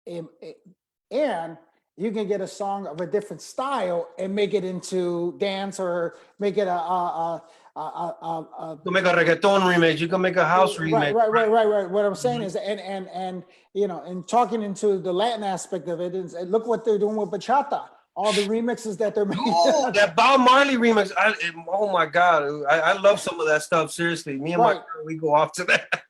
and you can get a song of a different style and make it into dance, or make it You can make a reggaeton remix. You can make a house remix. Right. What I'm saying is, and you know, and talking into the Latin aspect of it, is look what they're doing with bachata. All the remixes that they're making. Oh, that Bob Marley remix. Oh my God. I love some of that stuff. Seriously. Me and my girl, we go off to that.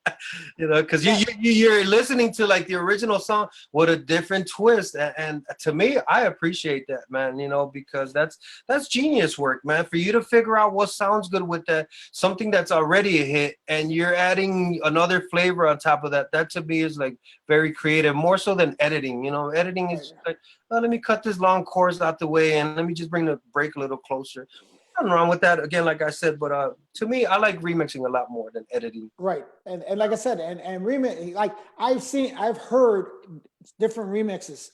You know, because you're listening to like the original song with a different twist. And to me, I appreciate that, man, you know, because that's genius work, man. For you to figure out what sounds good with that, something that's already a hit, and you're adding another flavor on top of that. That to me is like very creative, more so than editing. You know, editing is like, oh, let me cut this long chorus out the way and let me just bring the break a little closer. Nothing wrong with that, again, like I said, but to me, I like remixing a lot more than editing. Right. And like I said, and remix, like I've heard different remixes,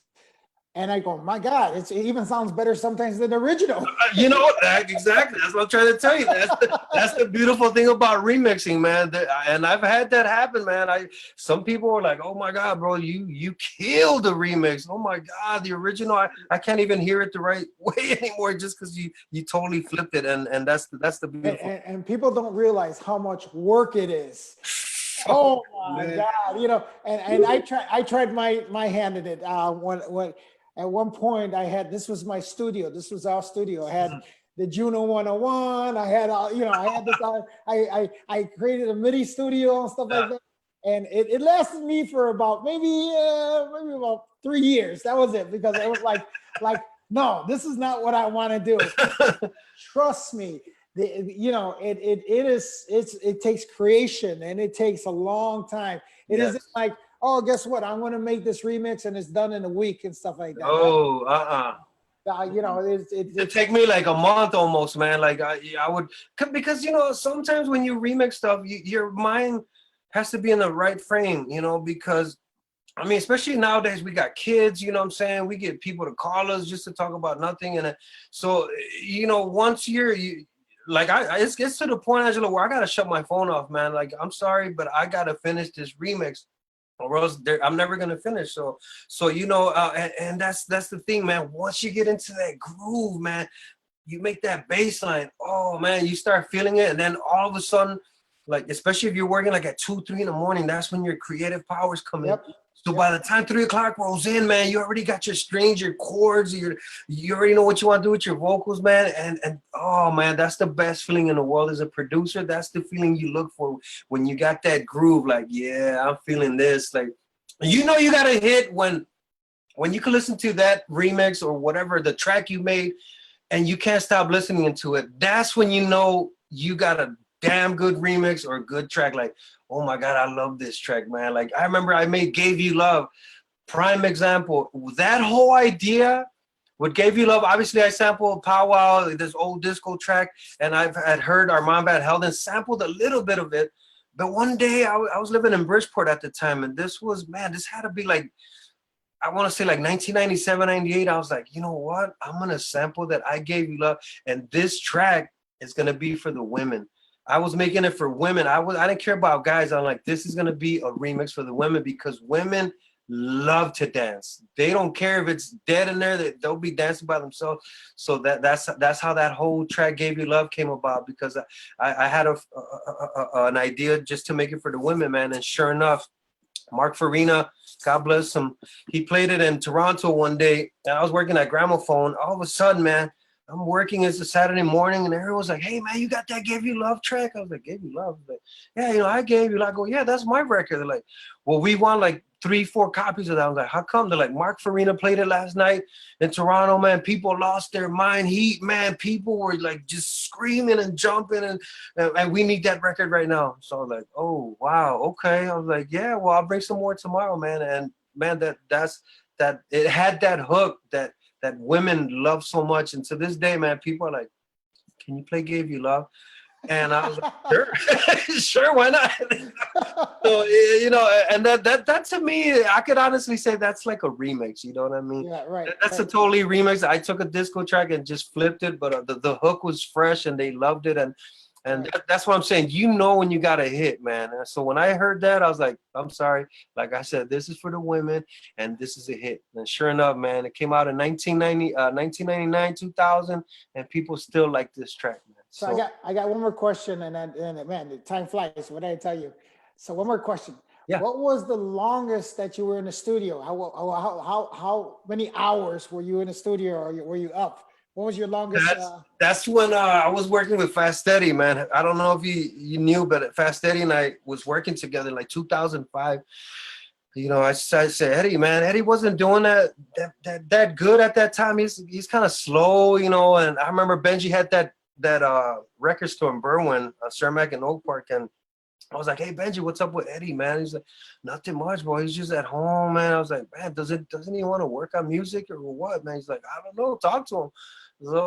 and I go, my God, it even sounds better sometimes than the original. You know, exactly. That's what I'm trying to tell you. That's the beautiful thing about remixing, man. And I've had that happen, man. Some people are like, oh my God, bro, you killed the remix. Oh my God, the original, I can't even hear it the right way anymore, just because you totally flipped it. And that's the beautiful. And people don't realize how much work it is. Oh my man. God, and I tried my hand at it. When at one point I had, this was my studio. This was our studio. I had the Juno 101. I had all, I had this. I created a MIDI studio and stuff like that. And it lasted me for about maybe about 3 years. That was it, because it was like no, this is not what I want to do. Trust me. It takes creation, and it takes a long time. It Yes. isn't like, oh, guess what? I'm going to make this remix and it's done in a week and stuff like that. Oh, It It take me like a month almost, man. Like I would, because sometimes when you remix stuff, your mind has to be in the right frame, because I mean, especially nowadays, we got kids, you know what I'm saying? We get people to call us just to talk about nothing. And so, once it's to the point, Angelo, where I got to shut my phone off, man. Like, I'm sorry, but I got to finish this remix, or else I'm never going to finish. So and that's the thing, man. Once you get into that groove, man, you make that bass line. Oh, man, you start feeling it. And then all of a sudden, like, especially if you're working like at 2, 3 in the morning, that's when your creative powers come in. Yep. So by the time 3 o'clock rolls in, man, you already got your strings, your chords, you already know what you want to do with your vocals, man. And oh man, that's the best feeling in the world as a producer. That's the feeling you look for when you got that groove. Like, yeah, I'm feeling this. Like, you got a hit when you can listen to that remix or whatever the track you made, and you can't stop listening to it. That's when you know you got a damn good remix or a good track. Like, oh my God, I love this track, man. Like, I remember I made Gave You Love, prime example. That whole idea with Gave You Love, obviously I sampled Pow Wow, this old disco track, and I've had heard Armand Van Helden sampled a little bit of it. But one day I was living in Bridgeport at the time, and this had to be like, I want to say like 1997, 98. I was like, you know what? I'm going to sample that I Gave You Love, and this track is going to be for the women. I was making it for women. I didn't care about guys. I'm like, this is gonna be a remix for the women, because women love to dance. They don't care if it's dead in there; they'll be dancing by themselves. So that's how that whole track "Gave You Love" came about, because I had an idea just to make it for the women, man. And sure enough, Mark Farina, God bless him, he played it in Toronto one day, and I was working at Gramophone. All of a sudden, man, I'm working, it's a Saturday morning, and everyone's like, hey, man, you got that Gave You Love track? I was like, Gave You Love? Like, yeah, I gave you. I go, yeah, that's my record. They're like, well, we want like 3, 4 copies of that. I was like, how come? They're like, Mark Farina played it last night in Toronto, man. People lost their mind. Man, people were like just screaming and jumping, and we need that record right now. So I was like, oh, wow, okay. I was like, yeah, well, I'll bring some more tomorrow, man. And man, that it had that hook that women love so much. And to this day, man, people are like, can you play Gave You Love? And I was like, sure, sure, why not? So, and that to me, I could honestly say that's like a remix, you know what I mean? Yeah, right. That's right. a totally remix. I took a disco track and just flipped it, but the hook was fresh and they loved it. And that's what I'm saying. When you got a hit, man. And so when I heard that, I was like, I'm sorry. Like I said, this is for the women, and this is a hit. And sure enough, man, it came out in 1999, 2000, and people still like this track, man. So I got one more question, and man, the time flies. What did I tell you? So one more question. Yeah. What was the longest that you were in the studio? How many hours were you in the studio, or were you up? What was your longest? That's when I was working with Fast Eddie, man. I don't know if you knew, but Fast Eddie and I was working together like 2005. I said, Eddie, man, Eddie wasn't doing that good at that time. He's kind of slow, And I remember Benji had that record store in Berwyn, Cermak and Oak Park, and I was like, hey, Benji, what's up with Eddie, man? He's like, nothing much, bro. He's just at home, man. I was like, man, doesn't he want to work on music or what, man? He's like, I don't know. Talk to him.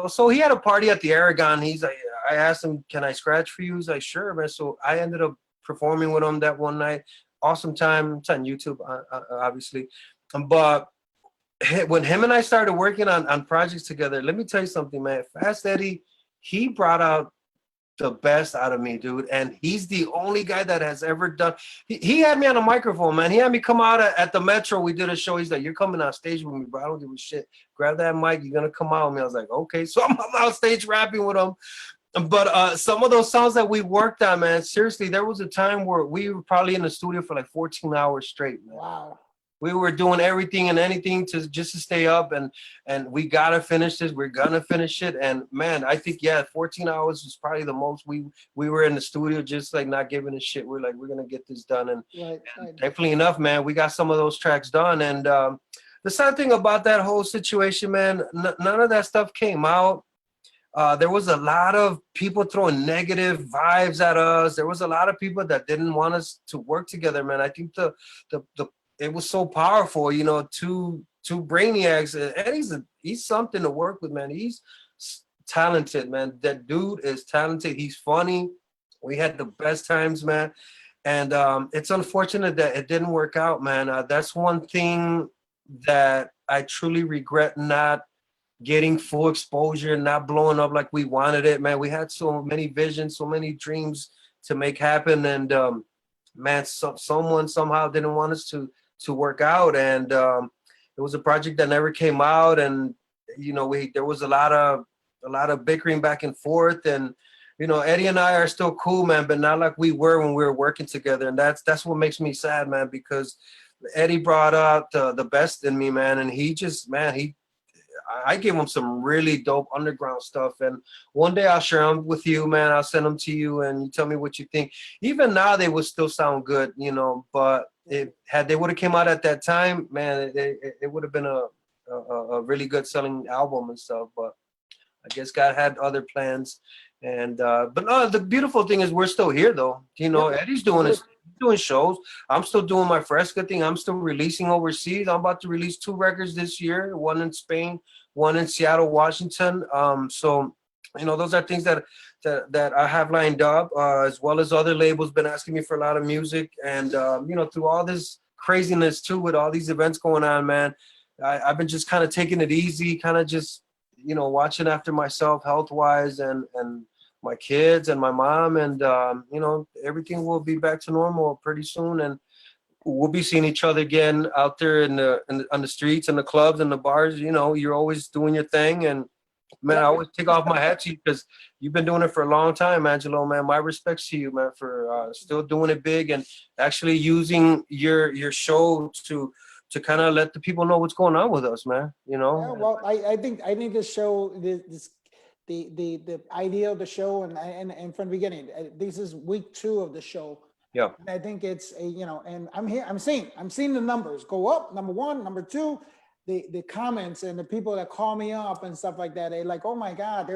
So he had a party at the Aragon. He's like, I asked him, can I scratch for you? He's like, sure, man. So I ended up performing with him that one night. Awesome time. It's on YouTube, obviously. But when him and I started working on projects together, let me tell you something, man. Fast Eddie, he brought out the best out of me, dude. And he's the only guy that has ever done. He had me on a microphone, man. He had me come out at the Metro. We did a show. He's like, you're coming on stage with me, bro. I don't give a shit. Grab that mic. You're going to come out with me. I was like, okay. So I'm on stage rapping with him. But some of those songs that we worked on, man, seriously, there was a time where we were probably in the studio for like 14 hours straight, man. Wow. We were doing everything and anything to just to stay up, and we gotta finish this. We're gonna finish it, and man, I think 14 hours was probably the most we were in the studio, just like not giving a shit. We're like, we're gonna get this done, and Right. thankfully enough, man, we got some of those tracks done. And the sad thing about that whole situation, man, none of that stuff came out. There was a lot of people throwing negative vibes at us. There was a lot of people that didn't want us to work together, man. I think the it was so powerful, you know, two brainiacs. And he's something to work with, man. He's talented, man. That dude is talented. He's funny. We had the best times, man. And it's unfortunate that it didn't work out, man. That's one thing that I truly regret, not getting full exposure, not blowing up like we wanted it, man. We had so many visions, so many dreams to make happen, and man, someone somehow didn't want us to work out, and it was a project that never came out, and you know, there was a lot of bickering back and forth, and you know, Eddie and I are still cool, man, but not like we were when we were working together, and that's what makes me sad, man, because Eddie brought out the best in me, man, and he just, man, I gave him some really dope underground stuff, and one day I'll share them with you, man. I'll send them to you, and you tell me what you think. Even now, they would still sound good, you know. But had they would have came out at that time, man, it would have been a really good selling album and stuff. But I guess God had other plans, and but no, the beautiful thing is we're still here, though. You know, Eddie's doing shows. I'm still doing my Fresca thing. I'm still releasing overseas. I'm about to release 2 records this year, one in Spain, one in Seattle, Washington. So, you know, those are things that I have lined up, as well as other labels been asking me for a lot of music. And, you know, through all this craziness too, with all these events going on, man, I've been just kind of taking it easy, kind of just, you know, watching after myself health-wise, and my kids and my mom, and you know, everything will be back to normal pretty soon, and we'll be seeing each other again out there on the streets and the clubs and the bars. You know, you're always doing your thing, and man, I always take off my hat to you because you've been doing it for a long time, Angelo, man. My respects to you, man, for still doing it big and actually using your show to kind of let the people know what's going on with us, man. You know. Yeah, well, I think this show, the idea of the show, and from the beginning, this is week 2 of the show. Yeah. And I think it's you know, and I'm seeing the numbers go up. Number 1, number 2, the comments and the people that call me up and stuff like that. They're like, oh my God,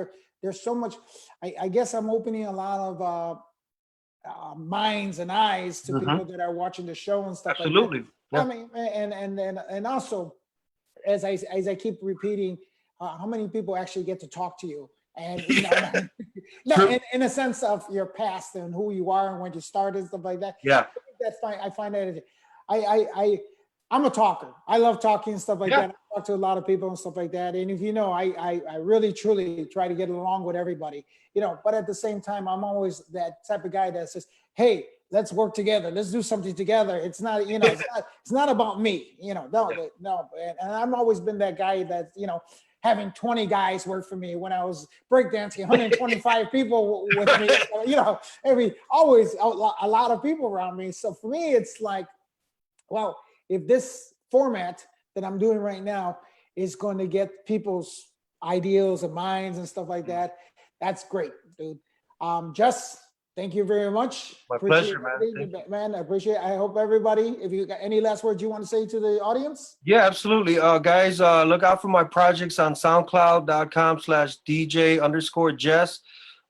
there's so much. I guess I'm opening a lot of minds and eyes to people that are watching the show and stuff. Absolutely. Like that. Yeah. I mean, and also, as I keep repeating, how many people actually get to talk to you, and you know, no, in a sense of your past and who you are and when you started and stuff like that. Yeah, that's fine. I find that I'm a talker. I love talking and stuff like that. I talk to a lot of people and stuff like that. And if you know, I really truly try to get along with everybody, you know. But at the same time, I'm always that type of guy that says, "Hey, let's work together. Let's do something together." It's not, you know, it's not about me, you know. No. And I've always been that guy that, you know, having 20 guys work for me when I was breakdancing, 125 people with me, you know, always a lot of people around me. So for me, it's like, well, if this format that I'm doing right now is going to get people's ideals and minds and stuff like that, that's great, dude. Just thank you very much. My pleasure, man. I appreciate it. I hope everybody, if you got any last words you want to say to the audience? Yeah, absolutely. Guys, look out for my projects on soundcloud.com/DJ_Jess.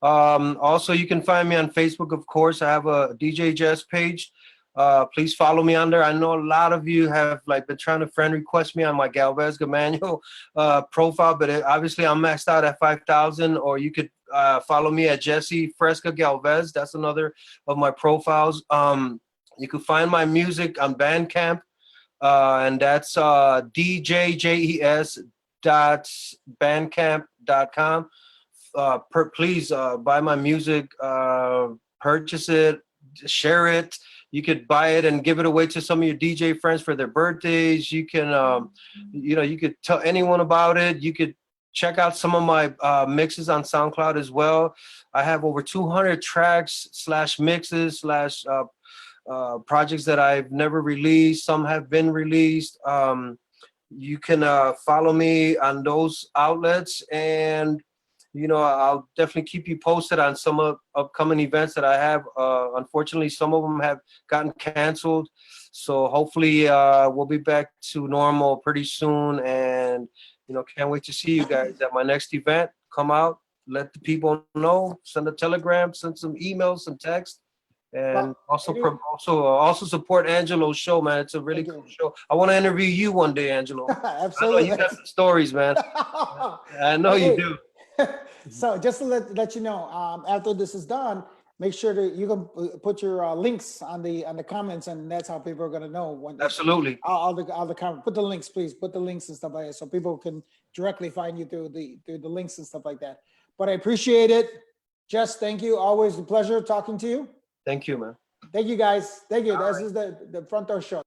Also, you can find me on Facebook, of course. I have a DJ Jess page. Please follow me on there. I know a lot of you have been trying to friend request me on my Galvez Gamano profile, but obviously I'm maxed out at 5,000. Or you could follow me at Jesse Fresca Galvez. That's another of my profiles. You can find my music on Bandcamp, and that's djjes.bandcamp.com. Please buy my music, purchase it, share it. You could buy it and give it away to some of your DJ friends for their birthdays. You can, you know, you could tell anyone about it. You could check out some of my mixes on SoundCloud as well. I have over 200 tracks / mixes / projects that I've never released. Some have been released. You can follow me on those outlets, and I'll definitely keep you posted on some upcoming events that I have. Unfortunately, some of them have gotten canceled, so hopefully we'll be back to normal pretty soon. And can't wait to see you guys at my next event. Come out, let the people know, send a telegram, send some emails, some text, and also support Angelo's show, man. It's a really cool show. I want to interview you one day, Angelo. Absolutely. I know you got some stories, man. I know you do. So just to let you know, after this is done, make sure that you can put your links on the comments, and that's how people are going to know when. Absolutely. All the comments. Put the links, please. Put the links and stuff like that, so people can directly find you through the links and stuff like that. But I appreciate it. Jess, thank you. Always a pleasure talking to you. Thank you, man. Thank you, guys. Thank you. This is the Front Door Show.